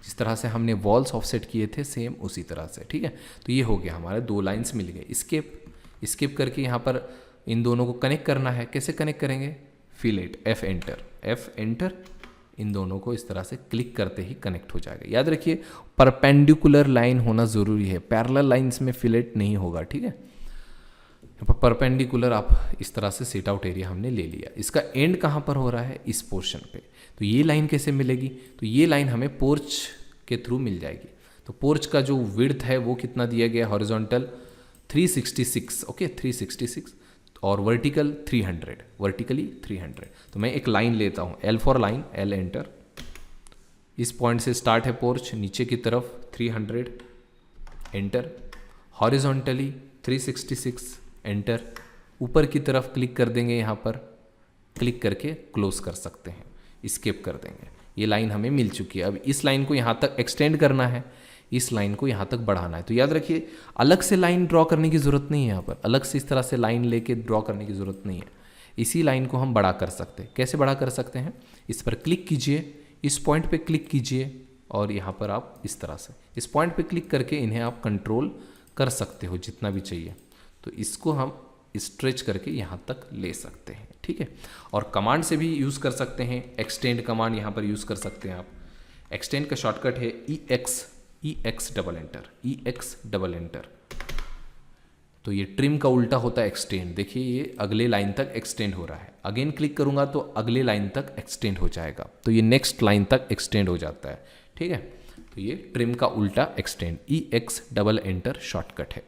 S2: जिस तरह से हमने वॉल्स ऑफसेट किए थे सेम उसी तरह से। ठीक है, तो ये हो गया हमारे 2 लाइन्स मिल गए। स्किप करके यहाँ पर इन दोनों को कनेक्ट करना है। कैसे कनेक्ट करेंगे, फिलेट, F एंटर, इन दोनों को इस तरह से क्लिक करते ही कनेक्ट हो जाएगा। याद रखिए परपेंडिकुलर लाइन होना ज़रूरी है, पैरेलल लाइंस में फिलेट नहीं होगा। ठीक है, परपेंडिकुलर आप इस तरह से सीट आउट एरिया हमने ले लिया। इसका एंड कहाँ पर हो रहा है, इस पोर्शन पे। तो ये लाइन कैसे मिलेगी, तो ये लाइन हमें पोर्च के थ्रू मिल जाएगी। तो पोर्च का जो विड्थ है वो कितना दिया गया, हॉरिजॉन्टल 366, ओके 366, और वर्टिकल 300, वर्टिकली 300। तो मैं एक लाइन लेता हूँ, L4 लाइन, L एंटर, इस पॉइंट से स्टार्ट है पोर्च, नीचे की तरफ 300 एंटर, हॉरिजॉन्टली 366 एंटर, ऊपर की तरफ क्लिक कर देंगे, यहाँ पर क्लिक करके क्लोज कर सकते हैं, स्किप कर देंगे। ये लाइन हमें मिल चुकी है। अब इस लाइन को यहाँ तक एक्सटेंड करना है, इस लाइन को यहाँ तक बढ़ाना है। तो याद रखिए अलग से लाइन ड्रॉ करने की ज़रूरत नहीं है, यहाँ पर अलग से इस तरह से लाइन लेके ड्रॉ करने की ज़रूरत नहीं है। इसी लाइन को हम बड़ा कर सकते हैं। कैसे बड़ा कर सकते हैं, इस पर क्लिक कीजिए, इस पॉइंट पे क्लिक कीजिए, और यहाँ पर आप इस तरह से इस पॉइंट पे क्लिक करके इन्हें आप कंट्रोल कर सकते हो जितना भी चाहिए। तो इसको हम स्ट्रेच करके यहाँ तक ले सकते हैं। ठीक है, और कमांड से भी यूज़ कर सकते हैं, एक्सटेंड कमांड यहाँ पर यूज़ कर सकते हैं आप। एक्सटेंड का शॉर्टकट है EX डबल एंटर। तो ये ट्रिम का उल्टा होता है एक्सटेंड। देखिए ये अगले लाइन तक एक्सटेंड हो रहा है, अगेन क्लिक करूंगा तो अगले लाइन तक एक्सटेंड हो जाएगा, तो ये नेक्स्ट लाइन तक एक्सटेंड हो जाता है। ठीक है, तो ये ट्रिम का उल्टा extend, EX double enter shortcut है।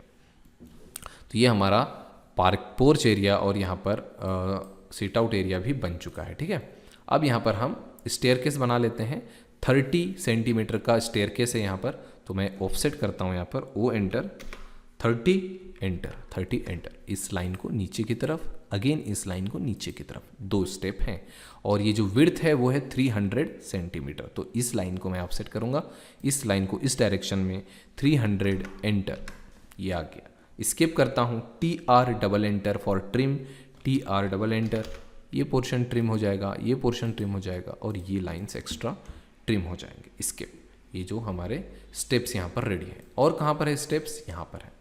S2: तो ये हमारा पोर्च एरिया और यहाँ पर सीट आउट एरिया भी बन चुका है। ठीक है, अब यहाँ पर हम स्टेयरकेस बना लेते हैं। 30 सेंटीमीटर का स्टेयरकेस है यहाँ पर, तो मैं ऑफसेट करता हूँ यहाँ पर, O एंटर, 30 एंटर, इस लाइन को नीचे की तरफ, अगेन इस लाइन को नीचे की तरफ, 2 स्टेप हैं। और ये जो विड्थ है वो है 300 सेंटीमीटर। तो इस लाइन को मैं ऑफसेट करूँगा, इस लाइन को इस डायरेक्शन में 300 एंटर, ये आ गया। स्किप करता हूँ, TR double enter for trim, TR double enter, ये पोर्शन ट्रिम हो जाएगा, ये पोर्शन ट्रिम हो जाएगा, और ये लाइन्स एक्स्ट्रा ट्रिम हो जाएंगे। स्किप, ये जो हमारे स्टेप्स यहाँ पर रेडी है। और कहाँ पर है स्टेप्स, यहाँ पर है,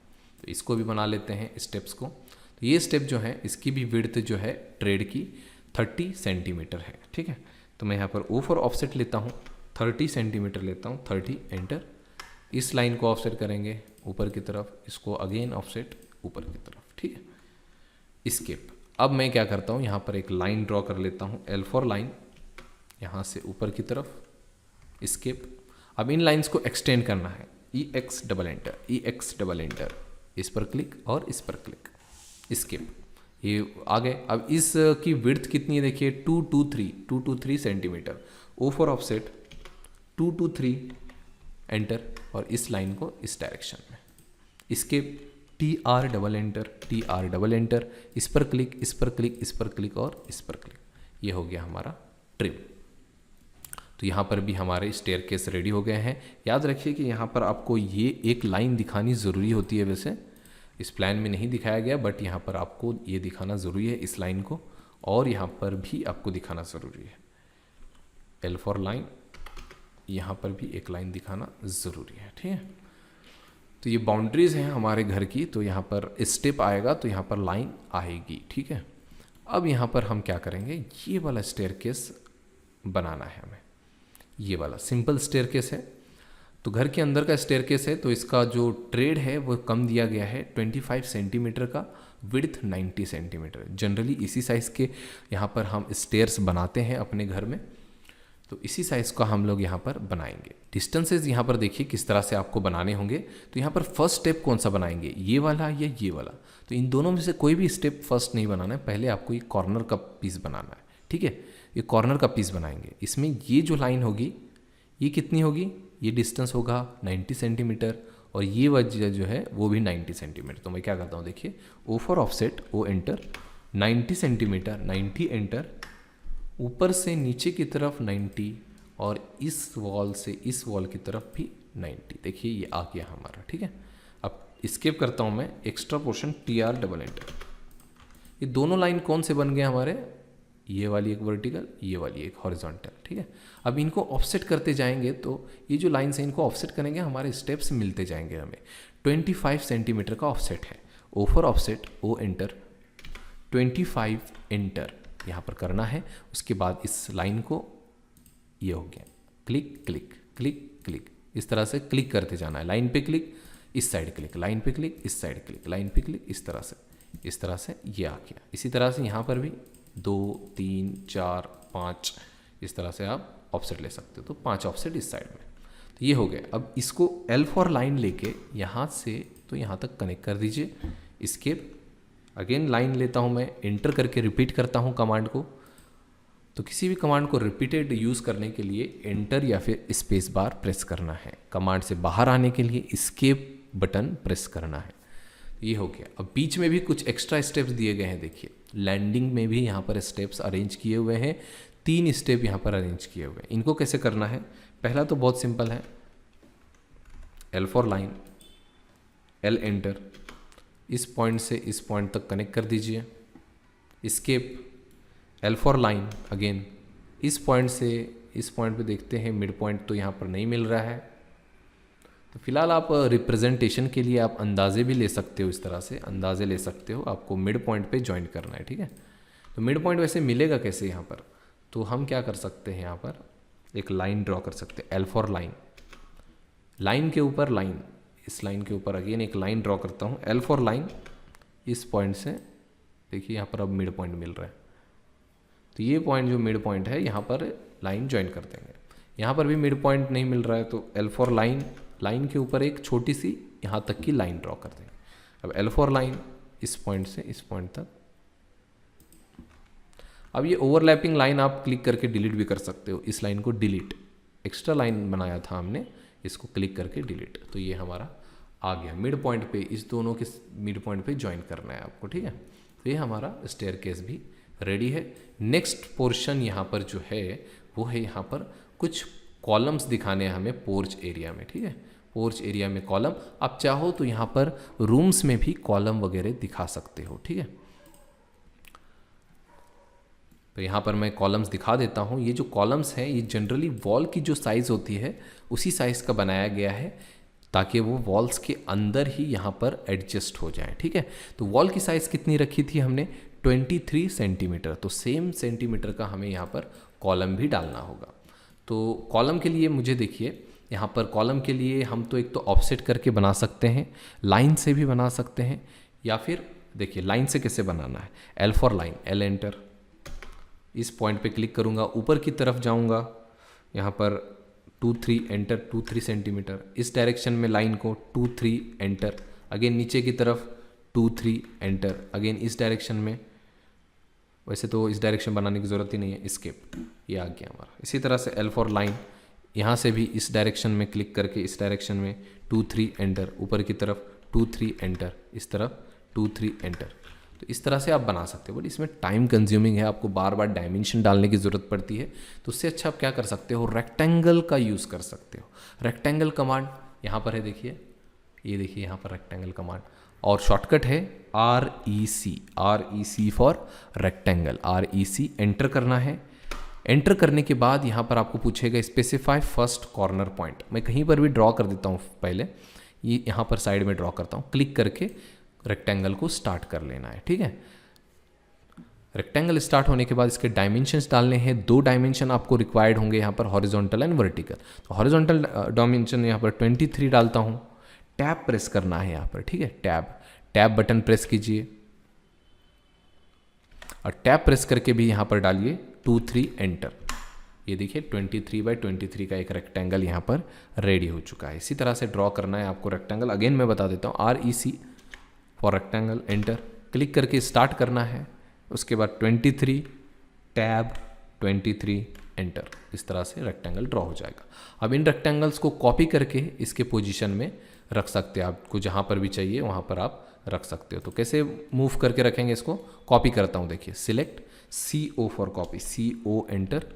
S2: तो इसको भी बना लेते हैं स्टेप्स को। तो ये स्टेप जो है इसकी भी विड्थ जो है ट्रेड की 30 सेंटीमीटर है। ठीक है, तो मैं यहाँ पर O फॉर ऑफसेट लेता हूँ, 30 सेंटीमीटर लेता हूँ, 30 एंटर, इस लाइन को ऑफसेट करेंगे ऊपर की तरफ, इसको अगेन ऑफसेट ऊपर की तरफ। ठीक है, स्किप। अब मैं क्या करता हूँ, यहाँ पर एक लाइन ड्रॉ कर लेता हूँ, L4 लाइन, यहाँ से ऊपर की तरफ, स्किप। अब इन लाइंस को एक्सटेंड करना है, EX डबल एंटर, इस पर क्लिक और इस पर क्लिक, स्किप, ये आ गए। अब इस की विड्थ कितनी है, देखिए 223 centimetre. O for offset, 223 enter, और इस लाइन को इस डायरेक्शन में, स्किप, TR डबल एंटर, इस पर क्लिक, इस पर क्लिक, इस पर क्लिक और इस पर क्लिक, ये हो गया हमारा ट्रिम। तो यहाँ पर भी हमारे स्टेयरकेस रेडी हो गए हैं। याद रखिए कि यहाँ पर आपको ये एक लाइन दिखानी ज़रूरी होती है, वैसे इस प्लान में नहीं दिखाया गया, बट यहाँ पर आपको ये दिखाना ज़रूरी है इस लाइन को, और यहाँ पर भी आपको दिखाना ज़रूरी है, L4 लाइन, यहाँ पर भी एक लाइन दिखाना ज़रूरी है। ठीक है, तो ये बाउंड्रीज़ हैं हमारे घर की, तो यहाँ पर स्टेप आएगा तो यहाँ पर लाइन आएगी। ठीक है, अब यहाँ पर हम क्या करेंगे, ये वाला स्टेयरकेस बनाना है हमें। ये वाला सिंपल स्टेयरकेस है। तो घर के अंदर का स्टेयरकेस है, तो इसका जो ट्रेड है वो कम दिया गया है 25 सेंटीमीटर का, विड्थ 90 सेंटीमीटर। जनरली इसी साइज़ के यहाँ पर हम स्टेयर्स बनाते हैं अपने घर में, तो इसी साइज़ का हम लोग यहाँ पर बनाएंगे। डिस्टेंसेस यहाँ पर देखिए किस तरह से आपको बनाने होंगे। तो यहाँ पर फर्स्ट स्टेप कौन सा बनाएंगे, ये वाला या ये वाला। तो इन दोनों में से कोई भी स्टेप फर्स्ट नहीं बनाना है, पहले आपको ये कॉर्नर का पीस बनाना है, ठीक है। ये कॉर्नर का पीस बनाएंगे, इसमें ये जो लाइन होगी ये कितनी होगी, ये डिस्टेंस होगा 90 सेंटीमीटर, और ये वजह जो है वो भी 90 सेंटीमीटर। तो मैं क्या करता हूँ, देखिए O for offset, O enter, 90 centimetre, 90 enter, ऊपर से नीचे की तरफ 90, और इस वॉल से इस वॉल की तरफ भी 90। देखिए ये आ गया हमारा, ठीक है। अब स्किप करता हूँ मैं, extra portion TR double enter. ये दोनों लाइन कौन से बन गए हमारे, ये वाली एक वर्टिकल, ये वाली एक हॉरिजॉन्टल, ठीक है। अब इनको ऑफसेट करते जाएंगे, तो ये जो लाइन्स हैं इनको ऑफसेट करेंगे, हमारे स्टेप्स मिलते जाएंगे हमें। 25 सेंटीमीटर का ऑफसेट है, O for offset, O enter, 25 enter यहाँ पर करना है। उसके बाद इस लाइन को, ये हो गया, क्लिक क्लिक क्लिक क्लिक, इस तरह से क्लिक करते जाना है। लाइन पे क्लिक, इस साइड क्लिक, लाइन पे क्लिक, इस साइड क्लिक, लाइन पे क्लिक, इस तरह से ये आ गया। इसी तरह से यहाँ पर भी 2 3 4 5 इस तरह से आप ऑफसेट ले सकते हो। तो 5 ऑफसेट इस साइड में, तो ये हो गया। अब इसको L फॉर लाइन लेके यहाँ से तो यहाँ तक कनेक्ट कर दीजिए। इसके अगेन लाइन लेता हूँ मैं, एंटर करके रिपीट करता हूँ कमांड को। तो किसी भी कमांड को रिपीटेड यूज़ करने के लिए एंटर या फिर स्पेस बार प्रेस करना है। कमांड से बाहर आने के लिए एस्केप बटन प्रेस करना है। ये हो गया। अब बीच में भी कुछ एक्स्ट्रा स्टेप्स दिए गए हैं, देखिए लैंडिंग में भी यहाँ पर स्टेप्स अरेंज किए हुए हैं, 3 स्टेप यहाँ पर अरेंज किए हुए हैं। इनको कैसे करना है, पहला तो बहुत सिंपल है, L for line, L enter, इस पॉइंट से इस पॉइंट तक कनेक्ट कर दीजिए। Escape, L for line again, इस पॉइंट से इस पॉइंट पे देखते हैं मिड पॉइंट तो यहाँ पर नहीं मिल रहा है। तो फिलहाल आप रिप्रेजेंटेशन के लिए आप अंदाजे भी ले सकते हो, इस तरह से अंदाजे ले सकते हो। आपको मिड पॉइंट पे ज्वाइन करना है, ठीक है। तो मिड पॉइंट वैसे मिलेगा कैसे यहाँ पर, तो हम क्या कर सकते हैं, यहाँ पर एक लाइन ड्रॉ कर सकते हैं। L फॉर लाइन, लाइन के ऊपर लाइन, इस लाइन के ऊपर अगेन एक लाइन ड्रॉ करता हूँ। L फॉर लाइन, इस पॉइंट से देखिए यहाँ पर अब मिड पॉइंट मिल रहा है, तो ये पॉइंट जो मिड पॉइंट है यहाँ पर लाइन ज्वाइन कर देंगे। यहाँ पर भी मिड पॉइंट नहीं मिल रहा है, तो L फॉर लाइन, लाइन के ऊपर एक छोटी सी यहाँ तक की लाइन ड्रॉ कर देंगे। अब L फॉर लाइन, इस पॉइंट से इस पॉइंट तक। अब ये ओवरलैपिंग लाइन आप क्लिक करके डिलीट भी कर सकते हो। इस लाइन को डिलीट, एक्स्ट्रा लाइन बनाया था हमने, इसको क्लिक करके डिलीट। तो ये हमारा आ गया मिड पॉइंट पे, इस दोनों के मिड पॉइंट पे ज्वाइन करना है आपको, ठीक है। तो ये हमारा स्टेयरकेस भी रेडी है। नेक्स्ट पोर्शन यहाँ पर जो है वो है, यहाँ पर कुछ कॉलम्स दिखाने हैं हमें पोर्च एरिया में, ठीक है। पोर्च एरिया में कॉलम, आप चाहो तो यहाँ पर रूम्स में भी कॉलम वगैरह दिखा सकते हो, ठीक है। तो यहाँ पर मैं कॉलम्स दिखा देता हूँ। ये जो कॉलम्स हैं ये जनरली वॉल की जो साइज़ होती है उसी साइज़ का बनाया गया है, ताकि वो वॉल्स के अंदर ही यहाँ पर एडजस्ट हो जाए, ठीक है। तो वॉल की साइज़ कितनी रखी थी हमने, 23 सेंटीमीटर। तो सेम सेंटीमीटर का हमें यहाँ पर कॉलम भी डालना होगा। तो कॉलम के लिए मुझे देखिए, यहाँ पर कॉलम के लिए हम तो एक तो ऑफसेट करके बना सकते हैं, लाइन से भी बना सकते हैं, या फिर देखिए लाइन से कैसे बनाना है। L for line, L enter, इस पॉइंट पे क्लिक करूँगा, ऊपर की तरफ जाऊँगा, यहाँ पर 2 3 एंटर, 2 3 सेंटीमीटर, इस डायरेक्शन में लाइन को 2 3 एंटर, अगेन नीचे की तरफ 2 3 एंटर, अगेन इस डायरेक्शन में, वैसे तो इस डायरेक्शन बनाने की ज़रूरत ही नहीं है, स्किप, ये आ गया हमारा। इसी तरह से L फॉर लाइन, यहाँ से भी इस डायरेक्शन में क्लिक करके इस डायरेक्शन में 2 3 एंटर, ऊपर की तरफ 2 3 एंटर, इस तरफ 2 3 एंटर। तो इस तरह से आप बना सकते हो, बट इसमें टाइम कंज्यूमिंग है, आपको बार बार डायमेंशन डालने की ज़रूरत पड़ती है। तो उससे अच्छा आप क्या कर सकते हो, रेक्टेंगल का यूज़ कर सकते हो। रेक्टेंगल कमांड यहाँ पर है, देखिए ये देखिए यहाँ पर रेक्टेंगल कमांड, और शॉर्टकट है REC for rectangle, REC enter करना है। एंटर करने के बाद यहाँ पर आपको पूछेगा स्पेसिफाई फर्स्ट कॉर्नर पॉइंट। मैं कहीं पर भी ड्रॉ कर देता हूँ, पहले ये यहाँ पर साइड में ड्रॉ करता हूँ, क्लिक करके रेक्टेंगल को स्टार्ट कर लेना है, ठीक है। रेक्टेंगल स्टार्ट होने के बाद इसके डायमेंशंस डालने हैं। 2 डायमेंशन आपको रिक्वायर्ड होंगे यहाँ पर, हॉरिजॉन्टल एंड वर्टिकल। तो हॉरिजॉन्टल डायमेंशन यहाँ पर 23 डालता हूँ। टैब प्रेस करना है यहाँ पर, ठीक है, टैब बटन प्रेस कीजिए और टैब प्रेस करके भी यहाँ पर डालिए 2 3 एंटर। ये देखिए 23x23 का एक रेक्टेंगल यहाँ पर रेडी हो चुका है। इसी तरह से ड्रॉ करना है आपको रेक्टेंगल। अगेन मैं बता देता हूँ, REC for rectangle, enter click करके स्टार्ट करना है। उसके बाद 23 टैब 23 एंटर। इस तरह से रेक्टेंगल ड्रॉ हो जाएगा। अब इन रेक्टेंगल्स को कॉपी करके इसके पोजीशन में रख सकते हैं। आपको जहाँ पर भी चाहिए वहाँ पर आप रख सकते हो। तो कैसे मूव करके रखेंगे इसको, कॉपी करता हूँ। देखिए select CO for copy, CO enter.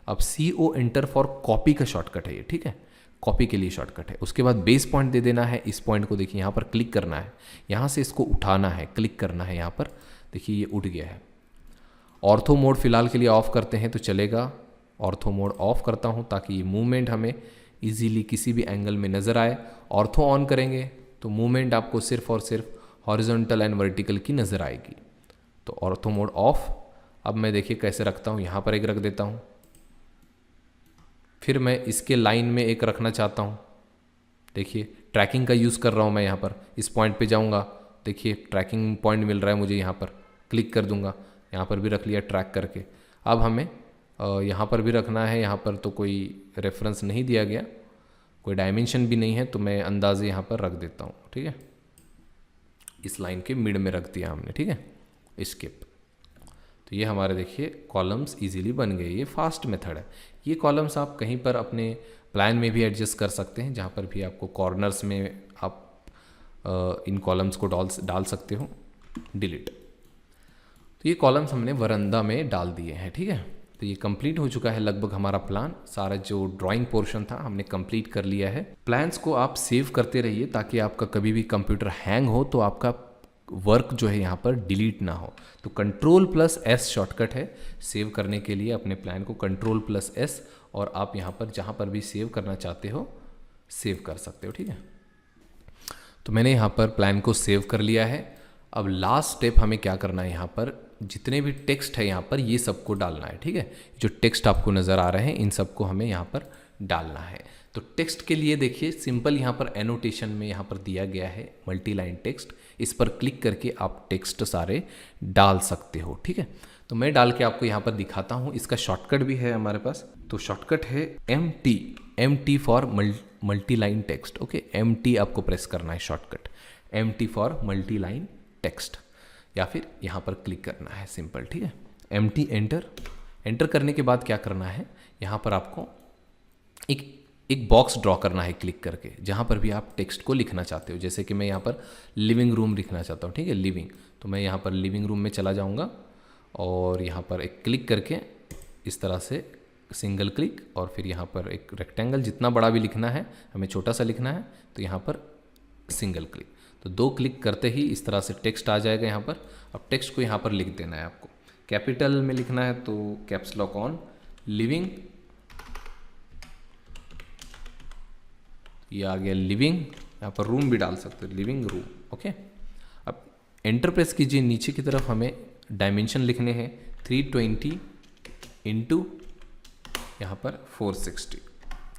S2: अब CO एंटर फॉर कॉपी का शॉर्टकट है ये, ठीक है, कॉपी के लिए शॉर्टकट है। उसके बाद बेस पॉइंट दे देना है। इस पॉइंट को देखिए यहाँ पर क्लिक करना है, यहाँ से इसको उठाना है, क्लिक करना है यहाँ पर। देखिए ये उठ गया है। ऑर्थो मोड फिलहाल के लिए ऑफ करते हैं तो चलेगा। ऑर्थो मोड ऑफ करता हूँ ताकि ये मूवमेंट हमें इजीली किसी भी एंगल में नज़र आए। ऑर्थो ऑन करेंगे तो मूवमेंट आपको सिर्फ और सिर्फ हॉरिजॉन्टल एंड वर्टिकल की नज़र आएगी। तो ऑर्थो मोड ऑफ। अब मैं देखिए कैसे रखता हूँ, यहाँ पर एक रख देता हूँ, फिर मैं इसके लाइन में एक रखना चाहता हूँ। देखिए ट्रैकिंग का यूज़ कर रहा हूँ मैं यहाँ पर। इस पॉइंट पे जाऊँगा, देखिए ट्रैकिंग पॉइंट मिल रहा है मुझे, यहाँ पर क्लिक कर दूँगा, यहाँ पर भी रख लिया ट्रैक करके। अब हमें यहाँ पर भी रखना है। यहाँ पर तो कोई रेफरेंस नहीं दिया गया, कोई डायमेंशन भी नहीं है, तो मैं अंदाजे यहाँ पर रख देता हूँ, ठीक है। इस लाइन के मिड में रख दिया हमने, ठीक है, स्किप। तो ये हमारे देखिए कॉलम्स इजीली बन गए। ये फास्ट मेथड है। ये कॉलम्स आप कहीं पर अपने प्लान में भी एडजस्ट कर सकते हैं, जहाँ पर भी आपको कॉर्नर्स में आप इन कॉलम्स को डाल सकते हो। डिलीट। तो ये कॉलम्स हमने वरांदा में डाल दिए हैं, ठीक है। तो ये कंप्लीट हो चुका है लगभग हमारा प्लान। सारा जो ड्राइंग पोर्शन था हमने कंप्लीट कर लिया है। प्लान्स को आप सेव करते रहिए ताकि आपका कभी भी कंप्यूटर हैंग हो तो आपका वर्क जो है यहाँ पर डिलीट ना हो। तो Ctrl+S शॉर्टकट है सेव करने के लिए अपने प्लान को, Ctrl+S, और आप यहाँ पर जहाँ पर भी सेव करना चाहते हो सेव कर सकते हो, ठीक है। तो मैंने यहाँ पर प्लान को सेव कर लिया है। अब लास्ट स्टेप हमें क्या करना है, यहाँ पर जितने भी टेक्स्ट है यहाँ पर ये सबको डालना है, ठीक है। जो टेक्स्ट आपको नज़र आ रहे हैं इन सबको हमें यहाँ पर डालना है। तो टेक्स्ट के लिए देखिए सिंपल यहाँ पर एनोटेशन में यहाँ पर दिया गया है मल्टी लाइन टेक्स्ट। इस पर क्लिक करके आप टेक्स्ट सारे डाल सकते हो, ठीक है। तो मैं डाल के आपको यहाँ पर दिखाता हूँ। इसका शॉर्टकट भी है हमारे पास। तो शॉर्टकट है MT for multi line text, okay. MT आपको प्रेस करना है shortcut, MT for multi line text, या फिर यहाँ पर क्लिक करना है सिंपल, ठीक है। MT एंटर करने के बाद क्या करना है, यहाँ पर आपको एक बॉक्स ड्रॉ करना है क्लिक करके, जहाँ पर भी आप टेक्स्ट को लिखना चाहते हो। जैसे कि मैं यहाँ पर लिविंग रूम लिखना चाहता हूँ, ठीक है, लिविंग। तो मैं यहाँ पर लिविंग रूम में चला जाऊँगा और यहाँ पर एक क्लिक करके इस तरह से सिंगल क्लिक, और फिर यहाँ पर एक रेक्टेंगल, जितना बड़ा भी लिखना है, हमें छोटा सा लिखना है तो यहाँ पर सिंगल क्लिक। तो 2 क्लिक करते ही इस तरह से टेक्स्ट आ जाएगा यहाँ पर। अब टेक्स्ट को यहाँ पर लिख देना है आपको। कैपिटल में लिखना है तो कैप्स लॉक ऑन, लिविंग, ये आ गया लिविंग। यहाँ पर रूम भी डाल सकते हो, लिविंग रूम, ओके। अब एंटर प्रेस कीजिए। नीचे की तरफ हमें डायमेंशन लिखने हैं 320 इंटू यहाँ पर 460,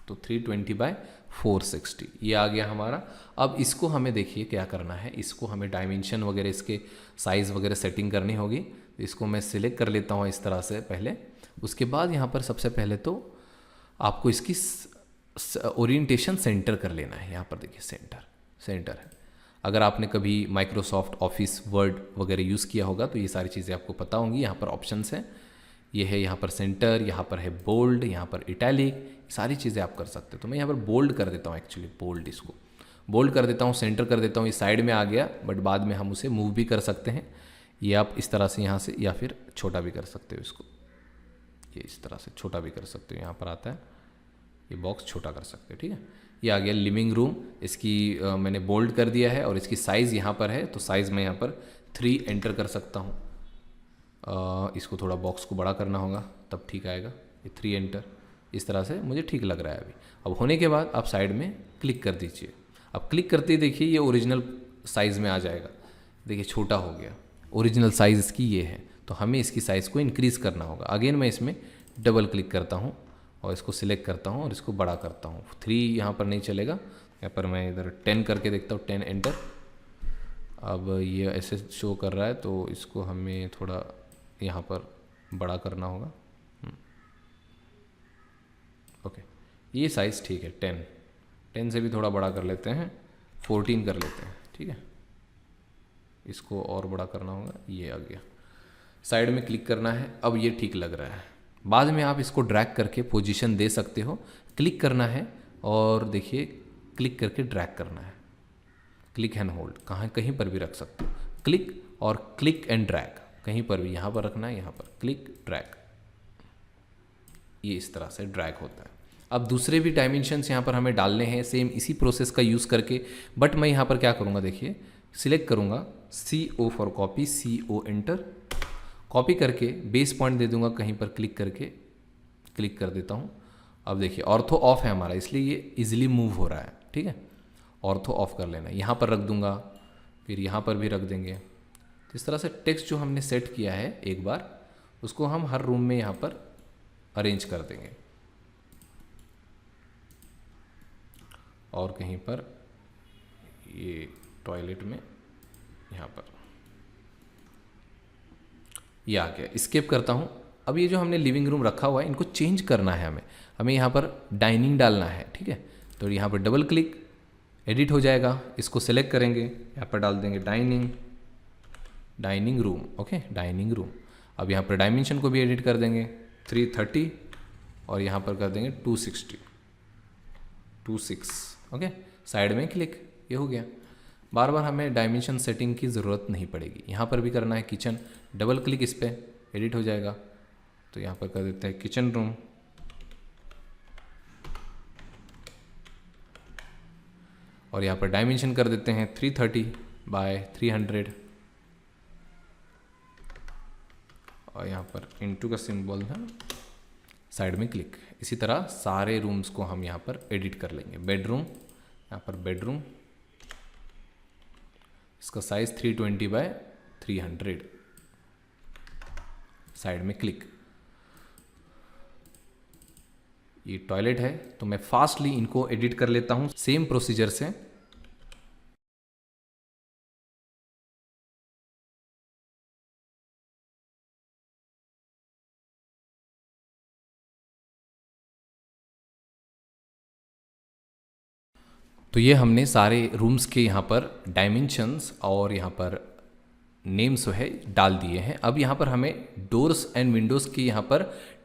S2: तो 320/460 ये आ गया हमारा। अब इसको हमें देखिए क्या करना है, इसको हमें डायमेंशन वगैरह, इसके साइज़ वगैरह सेटिंग करनी होगी। तो इसको मैं सिलेक्ट कर लेता हूँ इस तरह से पहले। उसके बाद यहाँ पर सबसे पहले तो आपको इसकी ओरिएंटेशन सेंटर कर लेना है। यहाँ पर देखिए सेंटर है। अगर आपने कभी माइक्रोसॉफ्ट ऑफिस वर्ड वगैरह यूज़ किया होगा तो ये सारी चीज़ें आपको पता होंगी। यहाँ पर ऑप्शंस हैं, ये है यहाँ पर सेंटर, यहाँ पर है बोल्ड, यहाँ पर इटैलिक, सारी चीज़ें आप कर सकते हो। तो मैं यहाँ पर बोल्ड कर देता हूँ, एक्चुअली बोल्ड, इसको बोल्ड कर देता हूँ, सेंटर कर देता हूँ। ये साइड में आ गया, बट बाद में हम उसे मूव भी कर सकते हैं। ये आप इस तरह से यहाँ से, या फिर छोटा भी कर सकते हो इसको, ये इस तरह से छोटा भी कर सकते हो। यहाँ पर आता है ये बॉक्स, छोटा कर सकते हो, ठीक है। ये आ गया लिविंग रूम। इसकी मैंने बोल्ड कर दिया है और इसकी साइज़ यहाँ पर है, तो साइज़ मैं यहाँ पर 3 एंटर कर सकता हूँ। इसको थोड़ा बॉक्स को बड़ा करना होगा तब ठीक आएगा। ये 3 एंटर, इस तरह से मुझे ठीक लग रहा है अभी। अब होने के बाद आप साइड में क्लिक कर दीजिए। अब क्लिक करते ही देखिए ये ओरिजिनल साइज़ में आ जाएगा। देखिए छोटा हो गया। ओरिजिनल साइज़ इसकी ये है, तो हमें इसकी साइज़ को इंक्रीज़ करना होगा। अगेन मैं इसमें डबल क्लिक करता हूँ और इसको सिलेक्ट करता हूँ और इसको बड़ा करता हूँ। 3 यहाँ पर नहीं चलेगा, यहाँ पर मैं इधर 10 करके देखता हूँ, 10 एंटर। अब ये ऐसे शो कर रहा है तो इसको हमें थोड़ा यहाँ पर बड़ा करना होगा। ओके, ये साइज़ ठीक है, 10 से भी थोड़ा बड़ा कर लेते हैं, 14 कर लेते हैं, ठीक है। इसको और बड़ा करना होगा, ये आ गया। साइड में क्लिक करना है, अब ये ठीक लग रहा है। बाद में आप इसको ड्रैग करके पोजीशन दे सकते हो। क्लिक करना है और देखिए क्लिक करके ड्रैग करना है, क्लिक एंड होल्ड, कहीं पर भी रख सकते हो। क्लिक और क्लिक एंड ड्रैग, कहीं पर भी, यहाँ पर रखना है, यहाँ पर क्लिक ड्रैग, ये इस तरह से ड्रैग होता है। अब दूसरे भी डायमेंशंस यहाँ पर हमें डालने हैं सेम इसी प्रोसेस का यूज़ करके, बट मैं यहाँ पर क्या करूँगा, देखिए सिलेक्ट करूँगा CO for copy, CO enter, copy करके बेस पॉइंट दे दूंगा, कहीं पर क्लिक करके क्लिक कर देता हूँ। अब देखिए ऑर्थो ऑफ है हमारा, इसलिए ये इजीली मूव हो रहा है, ठीक है। ऑर्थो ऑफ कर लेना, यहाँ पर रख दूंगा, फिर यहाँ पर भी रख देंगे। तो इस तरह से टेक्स्ट जो हमने सेट किया है एक बार, उसको हम हर रूम में यहाँ पर अरेंज कर देंगे। और कहीं पर ये टॉयलेट में यहाँ पर ये आ गया। स्केप करता हूँ। अब ये जो हमने लिविंग रूम रखा हुआ है, इनको चेंज करना है हमें यहाँ पर डाइनिंग डालना है, ठीक है। तो यहाँ पर डबल क्लिक, एडिट हो जाएगा, इसको सेलेक्ट करेंगे, यहाँ पर डाल देंगे dining room, okay, dining room. अब यहाँ पर डायमेंशन को भी एडिट कर देंगे 330 और यहाँ पर कर देंगे 260, ओके। साइड में क्लिक, ये हो गया। बार बार हमें डायमेंशन सेटिंग की ज़रूरत नहीं पड़ेगी। यहाँ पर भी करना है किचन, डबल क्लिक इस पर, एडिट हो जाएगा। तो यहाँ पर कर देते हैं किचन रूम, और यहाँ पर डायमेंशन कर देते हैं 330 बाय 300 और यहाँ पर इनटू का सिंबल है, साइड में क्लिक। इसी तरह सारे रूम्स को हम यहाँ पर एडिट कर लेंगे। बेडरूम, यहाँ पर बेडरूम, इसका साइज 320 बाय 300, साइड में क्लिक। ये टॉयलेट है, तो मैं फास्टली इनको एडिट कर लेता हूं सेम प्रोसीजर से। तो ये हमने सारे रूम्स के यहाँ पर डायमेंशंस और यहाँ पर नेम्स जो है डाल दिए हैं। अब यहाँ पर हमें डोर्स एंड विंडोज़ के यहाँ पर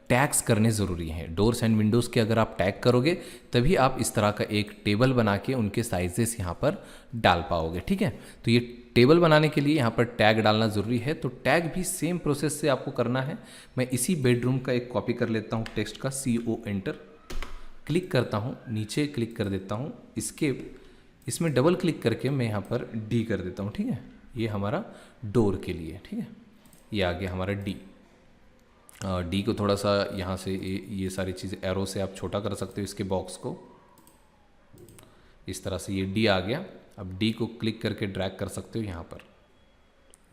S2: टैग्स करने ज़रूरी हैं। डोर्स एंड विंडोज़ के अगर आप टैग करोगे तभी आप इस तरह का एक टेबल बना के उनके साइजेस यहाँ पर डाल पाओगे, ठीक है। तो ये टेबल बनाने के लिए यहाँ पर टैग डालना ज़रूरी है। तो टैग भी सेम प्रोसेस से आपको करना है। मैं इसी बेडरूम का एक कॉपी कर लेता हूँ टेक्स्ट का, CO एंटर, क्लिक करता हूँ, नीचे क्लिक कर देता हूँ, स्केप, इसमें डबल क्लिक करके मैं यहाँ पर D कर देता हूँ, ठीक है। ये हमारा डोर के लिए, ठीक है। ये आ गया हमारा डी को थोड़ा सा यहाँ से ये सारी चीज़ें एरो से आप छोटा कर सकते हो इसके बॉक्स को, इस तरह से ये डी आ गया। अब डी को क्लिक करके ड्रैग कर सकते हो यहाँ पर,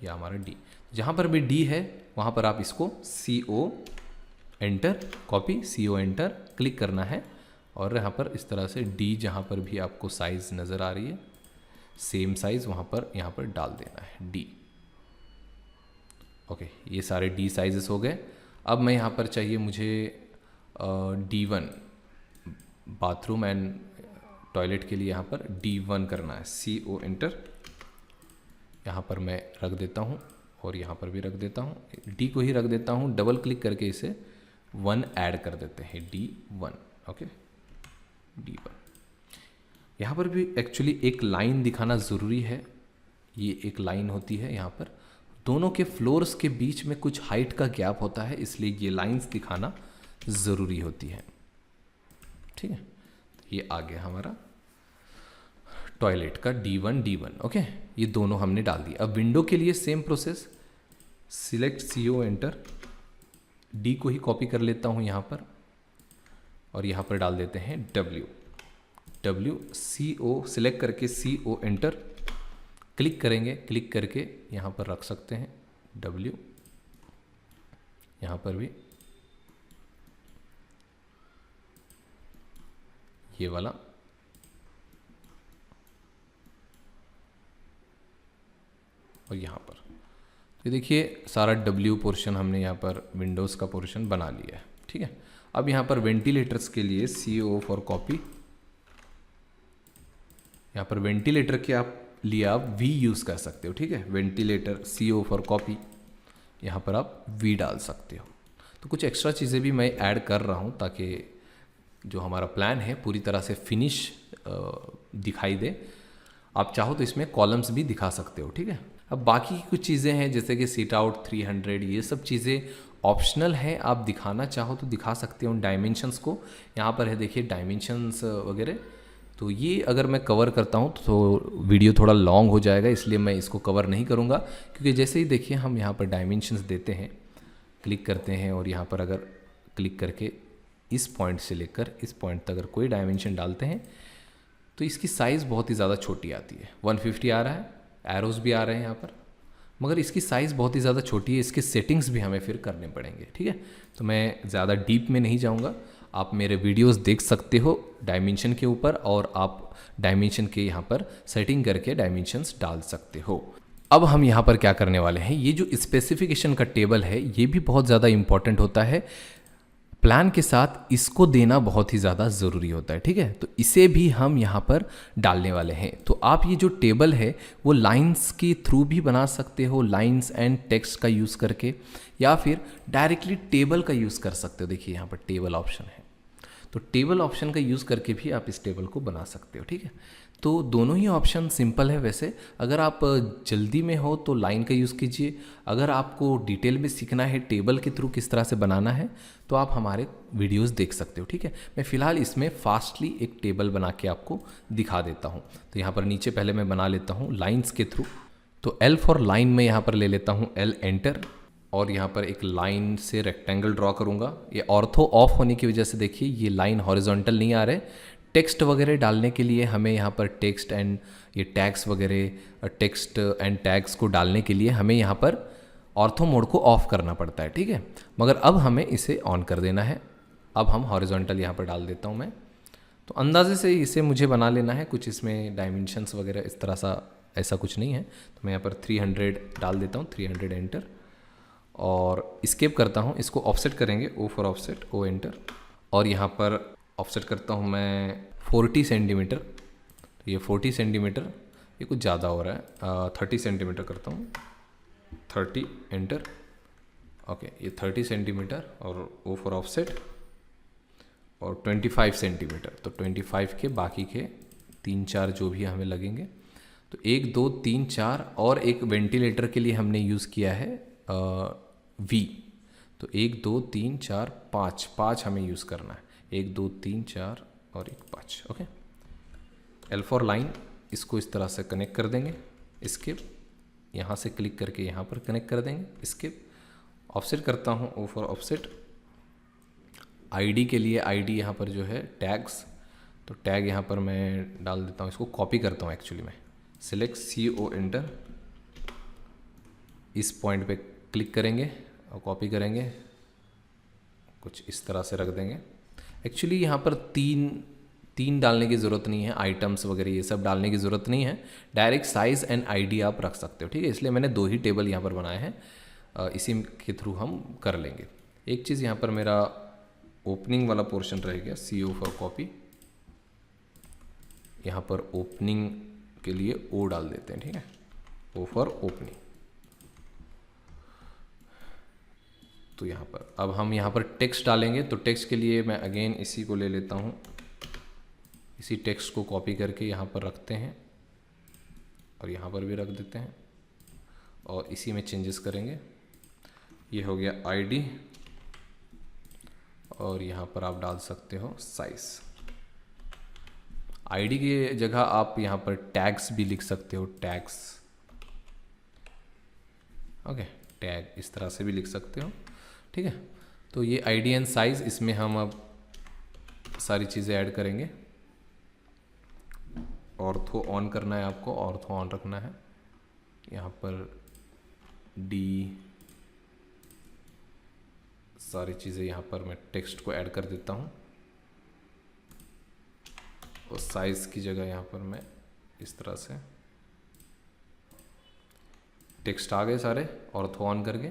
S2: यह हमारा डी। जहाँ पर भी डी है वहाँ पर आप इसको CO enter, copy, CO enter, click करना है और यहाँ पर इस तरह से डी जहाँ पर भी आपको साइज़ नज़र आ रही है सेम साइज़ वहाँ पर यहाँ पर डाल देना है डी। ओके, ये सारे डी साइजेस हो गए। अब मैं यहाँ पर चाहिए मुझे D1 बाथरूम एंड टॉयलेट के लिए यहाँ पर D1 करना है, CO एंटर, यहाँ पर मैं रख देता हूँ और यहाँ पर भी रख देता हूँ, डी को ही रख देता हूँ, डबल क्लिक करके इसे 1 ऐड कर देते हैं, D1, ओके, D1। यहाँ पर भी एक्चुअली एक लाइन दिखाना ज़रूरी है। ये एक लाइन होती है, यहाँ पर दोनों के फ्लोर्स के बीच में कुछ हाइट का गैप होता है, इसलिए ये लाइंस दिखाना ज़रूरी होती है, ठीक है। ये आ गया हमारा टॉयलेट का D1, ओके, ये दोनों हमने डाल दिए। अब विंडो के लिए same process, select CO enter, D को ही कॉपी कर लेता हूँ यहाँ पर और यहाँ पर डाल देते हैं W, CO सिलेक्ट करके CO एंटर, क्लिक करेंगे, क्लिक करके यहाँ पर रख सकते हैं W, यहाँ पर भी ये वाला, और यहाँ पर। तो देखिए सारा W पोर्शन हमने यहाँ पर विंडोज़ का पोर्शन बना लिया है, ठीक है। अब यहाँ पर वेंटिलेटर्स के लिए CO फॉर कॉपी, यहाँ पर वेंटिलेटर के लिए आप V यूज़ कर सकते हो, ठीक है। वेंटिलेटर CO फॉर कॉपी, यहाँ पर आप V डाल सकते हो। तो कुछ एक्स्ट्रा चीज़ें भी मैं ऐड कर रहा हूँ ताकि जो हमारा प्लान है पूरी तरह से फिनिश दिखाई दे। आप चाहो तो इसमें कॉलम्स भी दिखा सकते हो, ठीक है। अब बाकी की कुछ चीज़ें हैं जैसे कि सीट आउट 300, ये सब चीज़ें ऑप्शनल है, आप दिखाना चाहो तो दिखा सकते हो। डायमेंशंस को यहाँ पर है, देखिए डायमेंशंस वगैरह। तो ये अगर मैं कवर करता हूँ तो वीडियो थोड़ा लॉन्ग हो जाएगा, इसलिए मैं इसको कवर नहीं करूँगा। क्योंकि जैसे ही देखिए हम यहाँ पर डायमेंशंस देते हैं, क्लिक करते हैं और यहाँ पर अगर क्लिक करके इस पॉइंट से लेकर इस पॉइंट तक अगर कोई डायमेंशन डालते हैं तो इसकी साइज़ बहुत ही ज़्यादा छोटी आती है। 150 आ रहा है, एरोज भी आ रहे हैं यहाँ पर, मगर इसकी साइज़ बहुत ही ज़्यादा छोटी है। इसके सेटिंग्स भी हमें फिर करने पड़ेंगे, ठीक है। तो मैं ज़्यादा डीप में नहीं जाऊँगा, आप मेरे वीडियोस देख सकते हो डायमेंशन के ऊपर, और आप डायमेंशन के यहाँ पर सेटिंग करके डायमेंशंस डाल सकते हो। अब हम यहाँ पर क्या करने वाले हैं, ये जो स्पेसिफिकेशन का टेबल है ये भी बहुत ज़्यादा इंपॉर्टेंट होता है। प्लान के साथ इसको देना बहुत ही ज़्यादा ज़रूरी होता है, ठीक है। तो इसे भी हम यहाँ पर डालने वाले हैं। तो आप ये जो टेबल है वो लाइंस के थ्रू भी बना सकते हो, लाइंस एंड टेक्स्ट का यूज़ करके, या फिर डायरेक्टली टेबल का यूज़ कर सकते हो। देखिए यहाँ पर टेबल ऑप्शन है, तो टेबल ऑप्शन का यूज़ करके भी आप इस टेबल को बना सकते हो, ठीक है। तो दोनों ही ऑप्शन सिंपल है। वैसे अगर आप जल्दी में हो तो लाइन का यूज़ कीजिए, अगर आपको डिटेल में सीखना है टेबल के थ्रू किस तरह से बनाना है तो आप हमारे वीडियोस देख सकते हो, ठीक है। मैं फ़िलहाल इसमें फास्टली एक टेबल बना के आपको दिखा देता हूँ। तो यहाँ पर नीचे पहले मैं बना लेता हूँ लाइन्स के थ्रू। तो L फॉर लाइन में यहाँ पर ले लेता हूँ L एंटर, और यहाँ पर एक लाइन से रेक्टेंगल ड्रॉ करूँगा। ये ऑर्थो ऑफ होने की वजह से देखिए ये लाइन हॉरिजॉन्टल नहीं आ रहे। टेक्स्ट वगैरह डालने के लिए हमें यहाँ पर टेक्स्ट एंड ये टैग्स वगैरह, टेक्स्ट एंड टैग्स को डालने के लिए हमें यहाँ पर ऑर्थो मोड को ऑफ करना पड़ता है, ठीक है। मगर अब हमें इसे ऑन कर देना है। अब हम हॉरिजॉन्टल यहाँ पर डाल देता हूँ मैं। तो अंदाजे से इसे मुझे बना लेना है, कुछ इसमें डायमेंशंस वगैरह इस तरह सा ऐसा कुछ नहीं है। तो मैं यहाँ पर 300 डाल देता हूँ, 300 एंटर, और स्केप करता हूँ। इसको ऑफसेट करेंगे, O for offset, O enter, और यहाँ पर ऑफसेट करता हूँ मैं 40 सेंटीमीटर। तो ये 40 सेंटीमीटर, ये कुछ ज़्यादा हो रहा है, 30 सेंटीमीटर करता हूँ, 30 एंटर, ओके। ये 30 सेंटीमीटर और O फॉर ऑफसेट, और 25 सेंटीमीटर। तो 25 के बाकी के 3-4 जो भी हमें लगेंगे, तो 1 2 3 4, और एक वेंटिलेटर के लिए हमने यूज़ किया है V। तो 1 2 3 4 5 हमें यूज़ करना है, 1 2 3 4 और 1 5, ओके। L फॉर लाइन, इसको इस तरह से कनेक्ट कर देंगे, स्किप, यहाँ से क्लिक करके यहाँ पर कनेक्ट कर देंगे, स्किप। ऑफसेट करता हूँ, O फॉर ऑफसेट। ID के लिए ID यहाँ पर जो है टैग्स, तो टैग यहाँ पर मैं डाल देता हूँ, इसको कॉपी करता हूँ एक्चुअली मैं। सिलेक्ट CO एंटर, इस पॉइंट पे क्लिक करेंगे और कॉपी करेंगे, कुछ इस तरह से रख देंगे। एक्चुअली यहाँ पर तीन डालने की ज़रूरत नहीं है, आइटम्स वगैरह ये सब डालने की ज़रूरत नहीं है। डायरेक्ट साइज़ एंड ID आप रख सकते हो, ठीक है। इसलिए मैंने 2 ही टेबल यहाँ पर बनाए हैं, इसी के थ्रू हम कर लेंगे। एक चीज़ यहाँ पर मेरा ओपनिंग वाला पोर्शन रह गया, CO फॉर कॉपी। यहाँ पर ओपनिंग के लिए O डाल देते हैं, ठीक है, O फॉर ओपनिंग। तो यहाँ पर अब हम यहाँ पर टेक्स्ट डालेंगे। तो टेक्स्ट के लिए मैं अगेन इसी को ले लेता हूँ, इसी टेक्स्ट को कॉपी करके यहाँ पर रखते हैं और यहाँ पर भी रख देते हैं, और इसी में चेंजेस करेंगे। ये हो गया ID, और यहाँ पर आप डाल सकते हो साइज़। ID की जगह आप यहाँ पर टैग्स भी लिख सकते हो, टैग्स, ओके, टैग इस तरह से भी लिख सकते हो, ठीक है। तो ये ID एंड साइज़, इसमें हम अब सारी चीज़ें ऐड करेंगे। ऑर्थो ऑन करना है आपको, ऑर्थो ऑन रखना है। यहाँ पर D सारी चीज़ें यहाँ पर मैं टेक्स्ट को ऐड कर देता हूँ और साइज़ की जगह यहाँ पर मैं इस तरह से टेक्स्ट आ गए सारे ऑर्थो ऑन करके।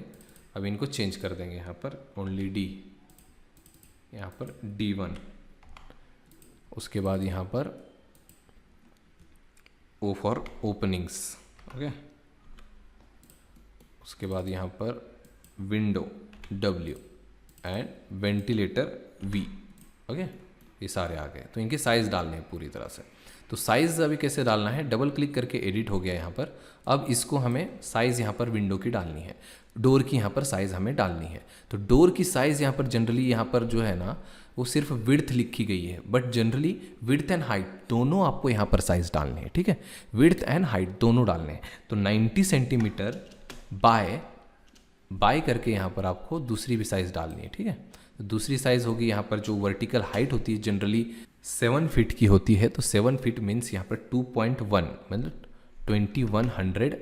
S2: अब इनको चेंज कर देंगे यहाँ पर ओनली डी, यहाँ पर D1, उसके बाद यहाँ पर O फॉर ओपनिंग्स, ओके। उसके बाद यहाँ पर window W and ventilator V, okay. ये सारे आ गए। तो इनके साइज़ डालने हैं पूरी तरह से। तो साइज़ अभी कैसे डालना है, डबल क्लिक करके एडिट हो गया यहाँ पर। अब इसको हमें साइज़ यहाँ पर विंडो की डालनी है, डोर की यहाँ पर साइज़ हमें डालनी है। तो डोर की साइज़ यहाँ पर जनरली यहाँ पर जो है ना वो सिर्फ विड्थ लिखी गई है, but generally width and height दोनों आपको यहाँ पर साइज़ डालनी है, ठीक है। विड्थ एंड हाइट दोनों डालने हैं। तो 90 सेंटीमीटर बाय करके यहाँ पर आपको दूसरी भी साइज़ डालनी है, ठीक है। तो दूसरी साइज़ होगी यहाँ पर जो वर्टिकल हाइट होती है जनरली 7 फीट की होती है। तो 7 फीट मीन्स यहाँ पर 2.1 मतलब 2100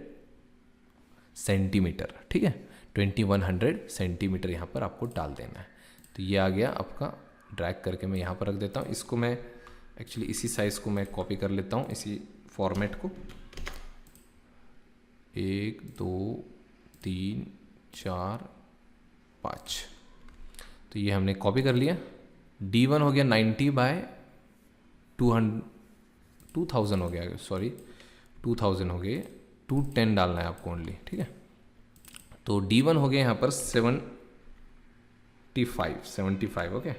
S2: सेंटीमीटर, ठीक है। 2100 सेंटीमीटर यहाँ पर आपको डाल देना है। तो ये आ गया आपका। ड्रैग करके मैं यहाँ पर रख देता हूँ। इसको मैं एक्चुअली इसी साइज़ को मैं कॉपी कर लेता हूँ, इसी फॉर्मेट को। 1 2 3 4 5। तो ये हमने कॉपी कर लिया। D1 हो गया 90 बाय 2000 हो गया, सॉरी 2000 हो गए। 210 डालना है आपको ओनली, ठीक है। तो D1 हो गया यहाँ पर 75, ओके।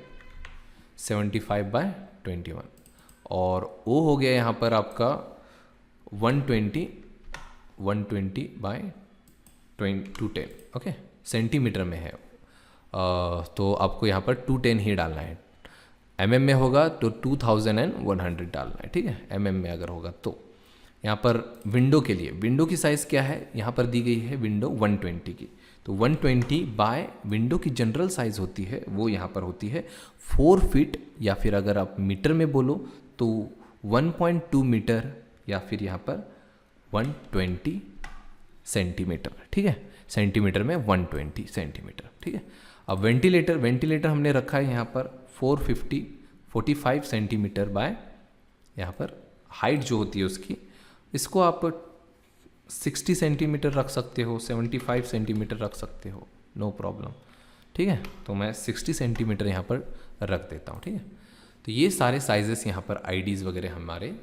S2: 75 बाय 21 और O हो गया यहाँ पर आपका 120 बाय 210, ओके। सेंटीमीटर में है। तो आपको यहाँ पर 210 ही डालना है। mm में होगा तो 2100 डालना है, ठीक है। mm में अगर होगा तो यहाँ पर विंडो के लिए विंडो की साइज़ क्या है यहाँ पर दी गई है, विंडो 120 की। तो 120 बाय विंडो की जनरल साइज़ होती है वो यहाँ पर होती है 4 फीट, या फिर अगर आप मीटर में बोलो तो 1.2 मीटर, या फिर यहाँ पर 120 सेंटीमीटर, ठीक है। सेंटीमीटर में 120 सेंटीमीटर, ठीक है। अब वेंटिलेटर हमने रखा है यहाँ पर 45 सेंटीमीटर बाय यहाँ पर हाइट जो होती है उसकी, इसको आप 60 सेंटीमीटर रख सकते हो, 75 सेंटीमीटर रख सकते हो, नो प्रॉब्लम, ठीक है। तो मैं 60 सेंटीमीटर यहाँ पर रख देता हूँ, ठीक है। तो ये सारे साइजेस यहाँ पर आईडीज़ वगैरह हमारे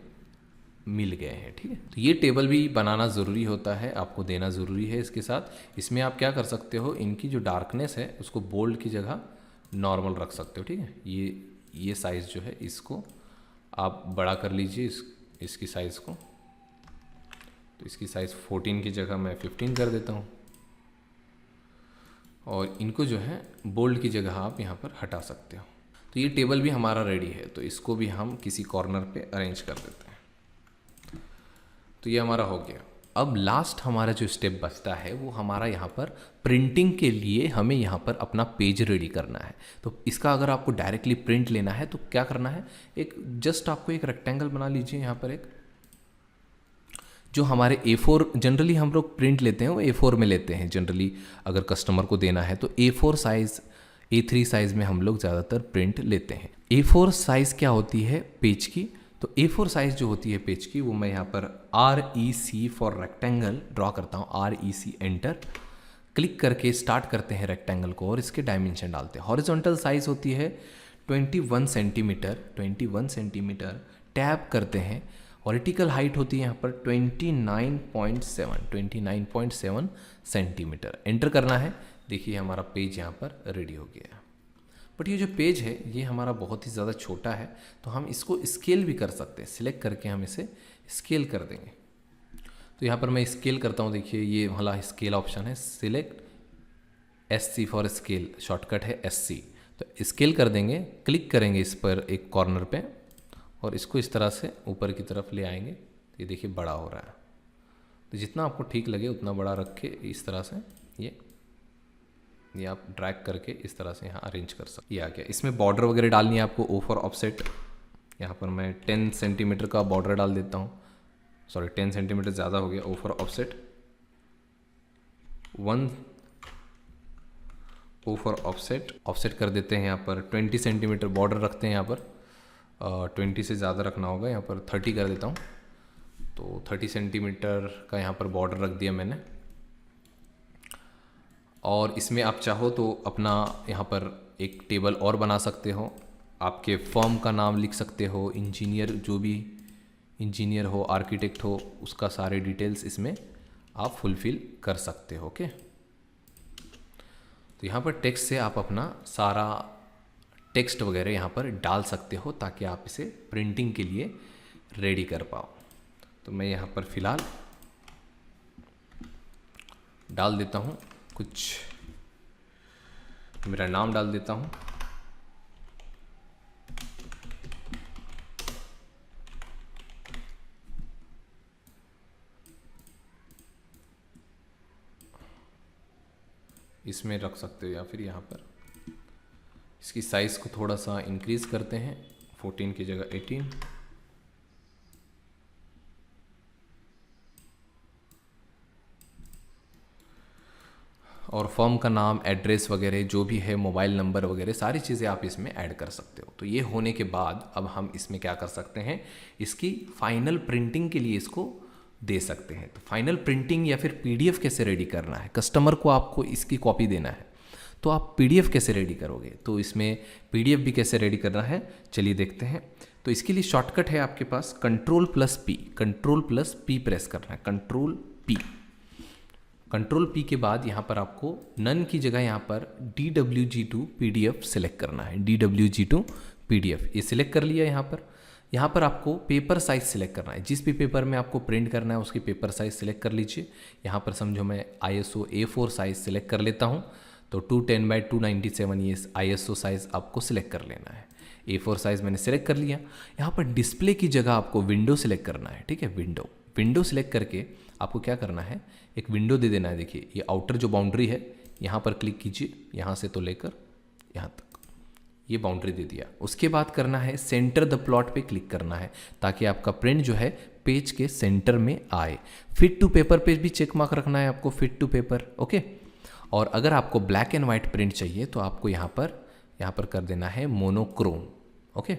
S2: मिल गए हैं, ठीक है। तो ये टेबल भी बनाना ज़रूरी होता है, आपको देना ज़रूरी है। इसके साथ इसमें आप क्या कर सकते हो, इनकी जो डार्कनेस है उसको बोल्ड की जगह नॉर्मल रख सकते हो, ठीक है। ये साइज़ जो है इसको आप बड़ा कर लीजिए, इसकी साइज़ को। तो इसकी साइज़ 14 की जगह मैं 15 कर देता हूँ, और इनको जो है बोल्ड की जगह आप यहाँ पर हटा सकते हो। तो ये टेबल भी हमारा रेडी है। तो इसको भी हम किसी कॉर्नर पे अरेंज कर देते हैं। तो ये हमारा हो गया। अब लास्ट हमारा जो स्टेप बचता है वो हमारा यहाँ पर प्रिंटिंग के लिए हमें यहाँ पर अपना पेज रेडी करना है। तो इसका अगर आपको डायरेक्टली प्रिंट लेना है तो क्या करना है, जस्ट आपको एक रेक्टेंगल बना लीजिए। यहाँ पर एक जो हमारे A4 जनरली हम लोग प्रिंट लेते हैं वो A4 में लेते हैं जनरली। अगर कस्टमर को देना है तो A4 साइज़, A3 साइज़ में हम लोग ज़्यादातर प्रिंट लेते हैं। A4 साइज़ क्या होती है पेज की, तो A4 साइज़ जो होती है पेज की वो मैं यहाँ पर REC फॉर रेक्टेंगल ड्रॉ करता हूँ। REC एंटर क्लिक करके स्टार्ट करते हैं रेक्टेंगल को और इसके डायमेंशन डालते हैं। हॉरिजॉन्टल साइज़ होती है 21 सेंटीमीटर टैब करते हैं। वर्टिकल हाइट होती है यहाँ पर 29.7 सेंटीमीटर। एंटर करना है। देखिए हमारा पेज यहाँ पर रेडी हो गया। बट ये जो पेज है ये हमारा बहुत ही ज़्यादा छोटा है, तो हम इसको स्केल भी कर सकते हैं। सिलेक्ट करके हम इसे स्केल कर देंगे। तो यहाँ पर मैं स्केल करता हूँ। देखिए ये वाला स्केल ऑप्शन है, select SC for scale, shortcut है SC। तो स्केल कर देंगे, क्लिक करेंगे इस पर एक कॉर्नर पे और इसको इस तरह से ऊपर की तरफ ले आएंगे। तो ये देखिए बड़ा हो रहा है। तो जितना आपको ठीक लगे उतना बड़ा रख के इस तरह से ये आप ड्रैग करके इस तरह से यहाँ अरेंज कर सकते। ये आ गया। इसमें बॉर्डर वगैरह डालनी है आपको। O फॉर ऑफसेट, यहाँ पर मैं 10 सेंटीमीटर का बॉर्डर डाल देता हूँ। सॉरी 10 सेंटीमीटर ज़्यादा हो गया। O for offset O for offset, offset कर देते हैं यहाँ पर 20 सेंटीमीटर बॉर्डर रखते हैं यहाँ पर 20 से ज़्यादा रखना होगा, यहाँ पर 30 कर देता हूँ। तो 30 सेंटीमीटर का यहाँ पर बॉर्डर रख दिया मैंने। और इसमें आप चाहो तो अपना यहाँ पर एक टेबल और बना सकते हो, आपके फर्म का नाम लिख सकते हो, इंजीनियर जो भी इंजीनियर हो, आर्किटेक्ट हो, उसका सारे डिटेल्स इसमें आप फुलफ़िल कर सकते हो। ओके, तो यहाँ पर टेक्स्ट से आप अपना सारा टेक्स्ट वगैरह यहाँ पर डाल सकते हो ताकि आप इसे प्रिंटिंग के लिए रेडी कर पाओ। तो मैं यहाँ पर फ़िलहाल डाल देता हूँ कुछ, मेरा नाम डाल देता हूँ। इसमें रख सकते हो या फिर यहाँ पर इसकी साइज़ को थोड़ा सा इंक्रीज़ करते हैं, 14 की जगह 18। और फर्म का नाम, एड्रेस वगैरह जो भी है, मोबाइल नंबर वगैरह सारी चीज़ें आप इसमें ऐड कर सकते हो। तो ये होने के बाद अब हम इसमें क्या कर सकते हैं, इसकी फाइनल प्रिंटिंग के लिए इसको दे सकते हैं। तो फाइनल प्रिंटिंग या फिर पीडीएफ कैसे रेडी करना है, कस्टमर को आपको इसकी कॉपी देना है, तो आप पीडीएफ कैसे रेडी करोगे, तो इसमें पीडीएफ भी कैसे रेडी करना है चलिए देखते हैं। तो इसके लिए शॉर्टकट है आपके पास कंट्रोल+P, कंट्रोल+P प्रेस करना है, कंट्रोल P के बाद यहाँ पर आपको नन की जगह यहाँ पर DWG2 PDF सेलेक्ट करना है, DWG2 PDF ये सिलेक्ट कर लिया। यहाँ पर आपको पेपर साइज़ सिलेक्ट करना है, जिस भी पेपर में आपको प्रिंट करना है उसकी पेपर साइज़ सिलेक्ट कर लीजिए। यहाँ पर समझो मैं ISO A4 साइज़ सिलेक्ट कर लेता हूँ, तो 210/297 ये ISO साइज़ आपको सिलेक्ट कर लेना है। A4 साइज़ मैंने सिलेक्ट कर लिया। यहाँ पर डिस्प्ले की जगह आपको विंडो सिलेक्ट करना है, ठीक है, विंडो सिलेक्ट करके आपको क्या करना है, एक विंडो दे देना है। देखिए ये आउटर जो बाउंड्री है यहाँ पर क्लिक कीजिए, यहाँ से तो लेकर यहाँ तक ये बाउंड्री दे दिया। उसके बाद करना है सेंटर द प्लॉट पे क्लिक करना है ताकि आपका प्रिंट जो है पेज के सेंटर में आए। फिट टू पेपर पे भी चेक मार्क रखना है आपको, फिट टू पेपर। ओके, और अगर आपको ब्लैक एंड वाइट प्रिंट चाहिए तो आपको यहाँ पर कर देना है मोनोक्रोम। ओके,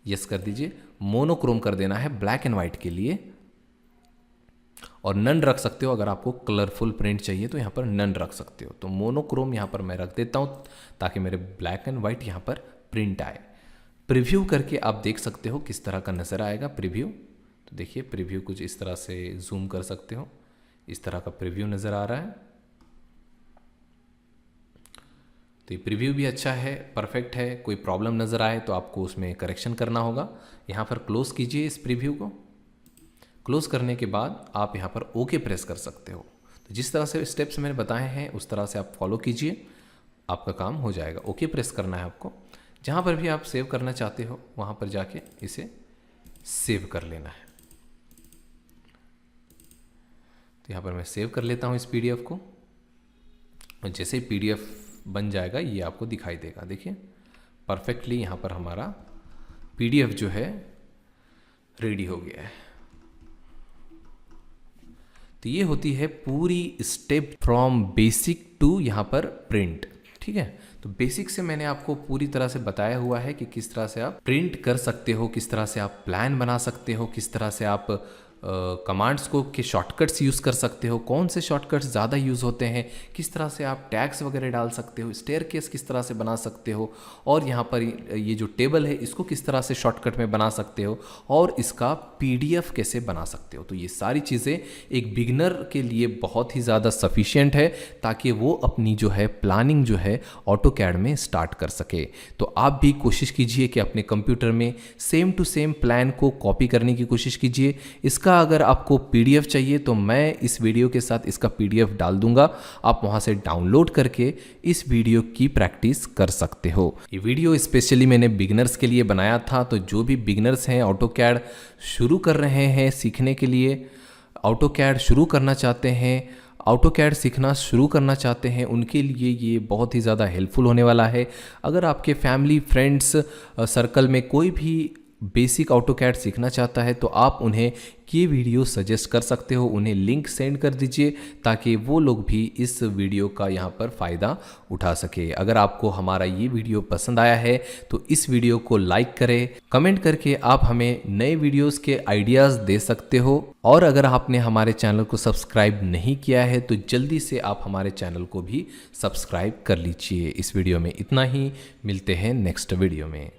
S2: यस कर दीजिए, मोनोक्रोम कर देना है ब्लैक एंड वाइट के लिए, और नन रख सकते हो। अगर आपको कलरफुल प्रिंट चाहिए तो यहाँ पर नन रख सकते हो। तो मोनोक्रोम यहाँ पर मैं रख देता हूँ ताकि मेरे ब्लैक एंड वाइट यहाँ पर प्रिंट आए। प्रीव्यू करके आप देख सकते हो किस तरह का नज़र आएगा प्रीव्यू। तो देखिए प्रीव्यू कुछ इस तरह से जूम कर सकते हो, इस तरह का प्रीव्यू नज़र आ रहा है। तो ये प्रीव्यू भी अच्छा है, परफेक्ट है। कोई प्रॉब्लम नज़र आए तो आपको उसमें करेक्शन करना होगा। यहाँ पर क्लोज कीजिए इस प्रीव्यू को। क्लोज करने के बाद आप यहाँ पर ओके प्रेस कर सकते हो। तो जिस तरह से स्टेप्स मैंने बताए हैं उस तरह से आप फॉलो कीजिए, आपका काम हो जाएगा। ओके प्रेस करना है आपको। जहाँ पर भी आप सेव करना चाहते हो वहाँ पर जाके इसे सेव कर लेना है। तो यहाँ पर मैं सेव कर लेता हूँ इस PDF को, और जैसे ही PDF बन जाएगा ये आपको दिखाई देगा। देखिए परफेक्टली यहाँ पर हमारा PDF जो है रेडी हो गया है। तो ये होती है पूरी स्टेप फ्रॉम बेसिक टू यहाँ पर प्रिंट, ठीक है। तो बेसिक से मैंने आपको पूरी तरह से बताया हुआ है कि किस तरह से आप प्रिंट कर सकते हो, किस तरह से आप प्लान बना सकते हो, किस तरह से आप कमांड्स को के शॉर्टकट्स यूज़ कर सकते हो, कौन से शॉर्टकट्स ज़्यादा यूज़ होते हैं, किस तरह से आप टैग्स वगैरह डाल सकते हो, स्टेयरकेस किस तरह से बना सकते हो, और यहाँ पर ये जो टेबल है इसको किस तरह से शॉर्टकट में बना सकते हो, और इसका PDF कैसे बना सकते हो। तो ये सारी चीज़ें एक बिगिनर के लिए बहुत ही ज़्यादा सफिशिएंट है ताकि वो अपनी जो है प्लानिंग जो है ऑटोकैड में स्टार्ट कर सके। तो आप भी कोशिश कीजिए कि अपने कंप्यूटर में सेम टू सेम प्लान को कॉपी करने की कोशिश कीजिए। इसका अगर आपको PDF चाहिए तो मैं इस वीडियो के साथ इसका PDF डाल दूंगा, आप वहां से डाउनलोड करके इस वीडियो की प्रैक्टिस कर सकते हो। ये वीडियो स्पेशली मैंने बिगिनर्स के लिए बनाया था। तो जो भी बिगिनर्स हैं, ऑटोकैड शुरू कर रहे हैं सीखने के लिए, ऑटोकैड शुरू करना चाहते हैं, ऑटोकैड सीखना शुरू करना चाहते हैं, उनके लिए ये बहुत ही ज़्यादा हेल्पफुल होने वाला है। अगर आपके फैमिली फ्रेंड्स सर्कल में कोई भी बेसिक ऑटोकैड सीखना चाहता है तो आप उन्हें ये वीडियो सजेस्ट कर सकते हो, उन्हें लिंक सेंड कर दीजिए ताकि वो लोग भी इस वीडियो का यहाँ पर फ़ायदा उठा सके। अगर आपको हमारा ये वीडियो पसंद आया है तो इस वीडियो को लाइक करें, कमेंट करके आप हमें नए वीडियोस के आइडियाज़ दे सकते हो। और अगर आपने हमारे चैनल को सब्सक्राइब नहीं किया है तो जल्दी से आप हमारे चैनल को भी सब्सक्राइब कर लीजिए। इस वीडियो में इतना ही, मिलते हैं नेक्स्ट वीडियो में।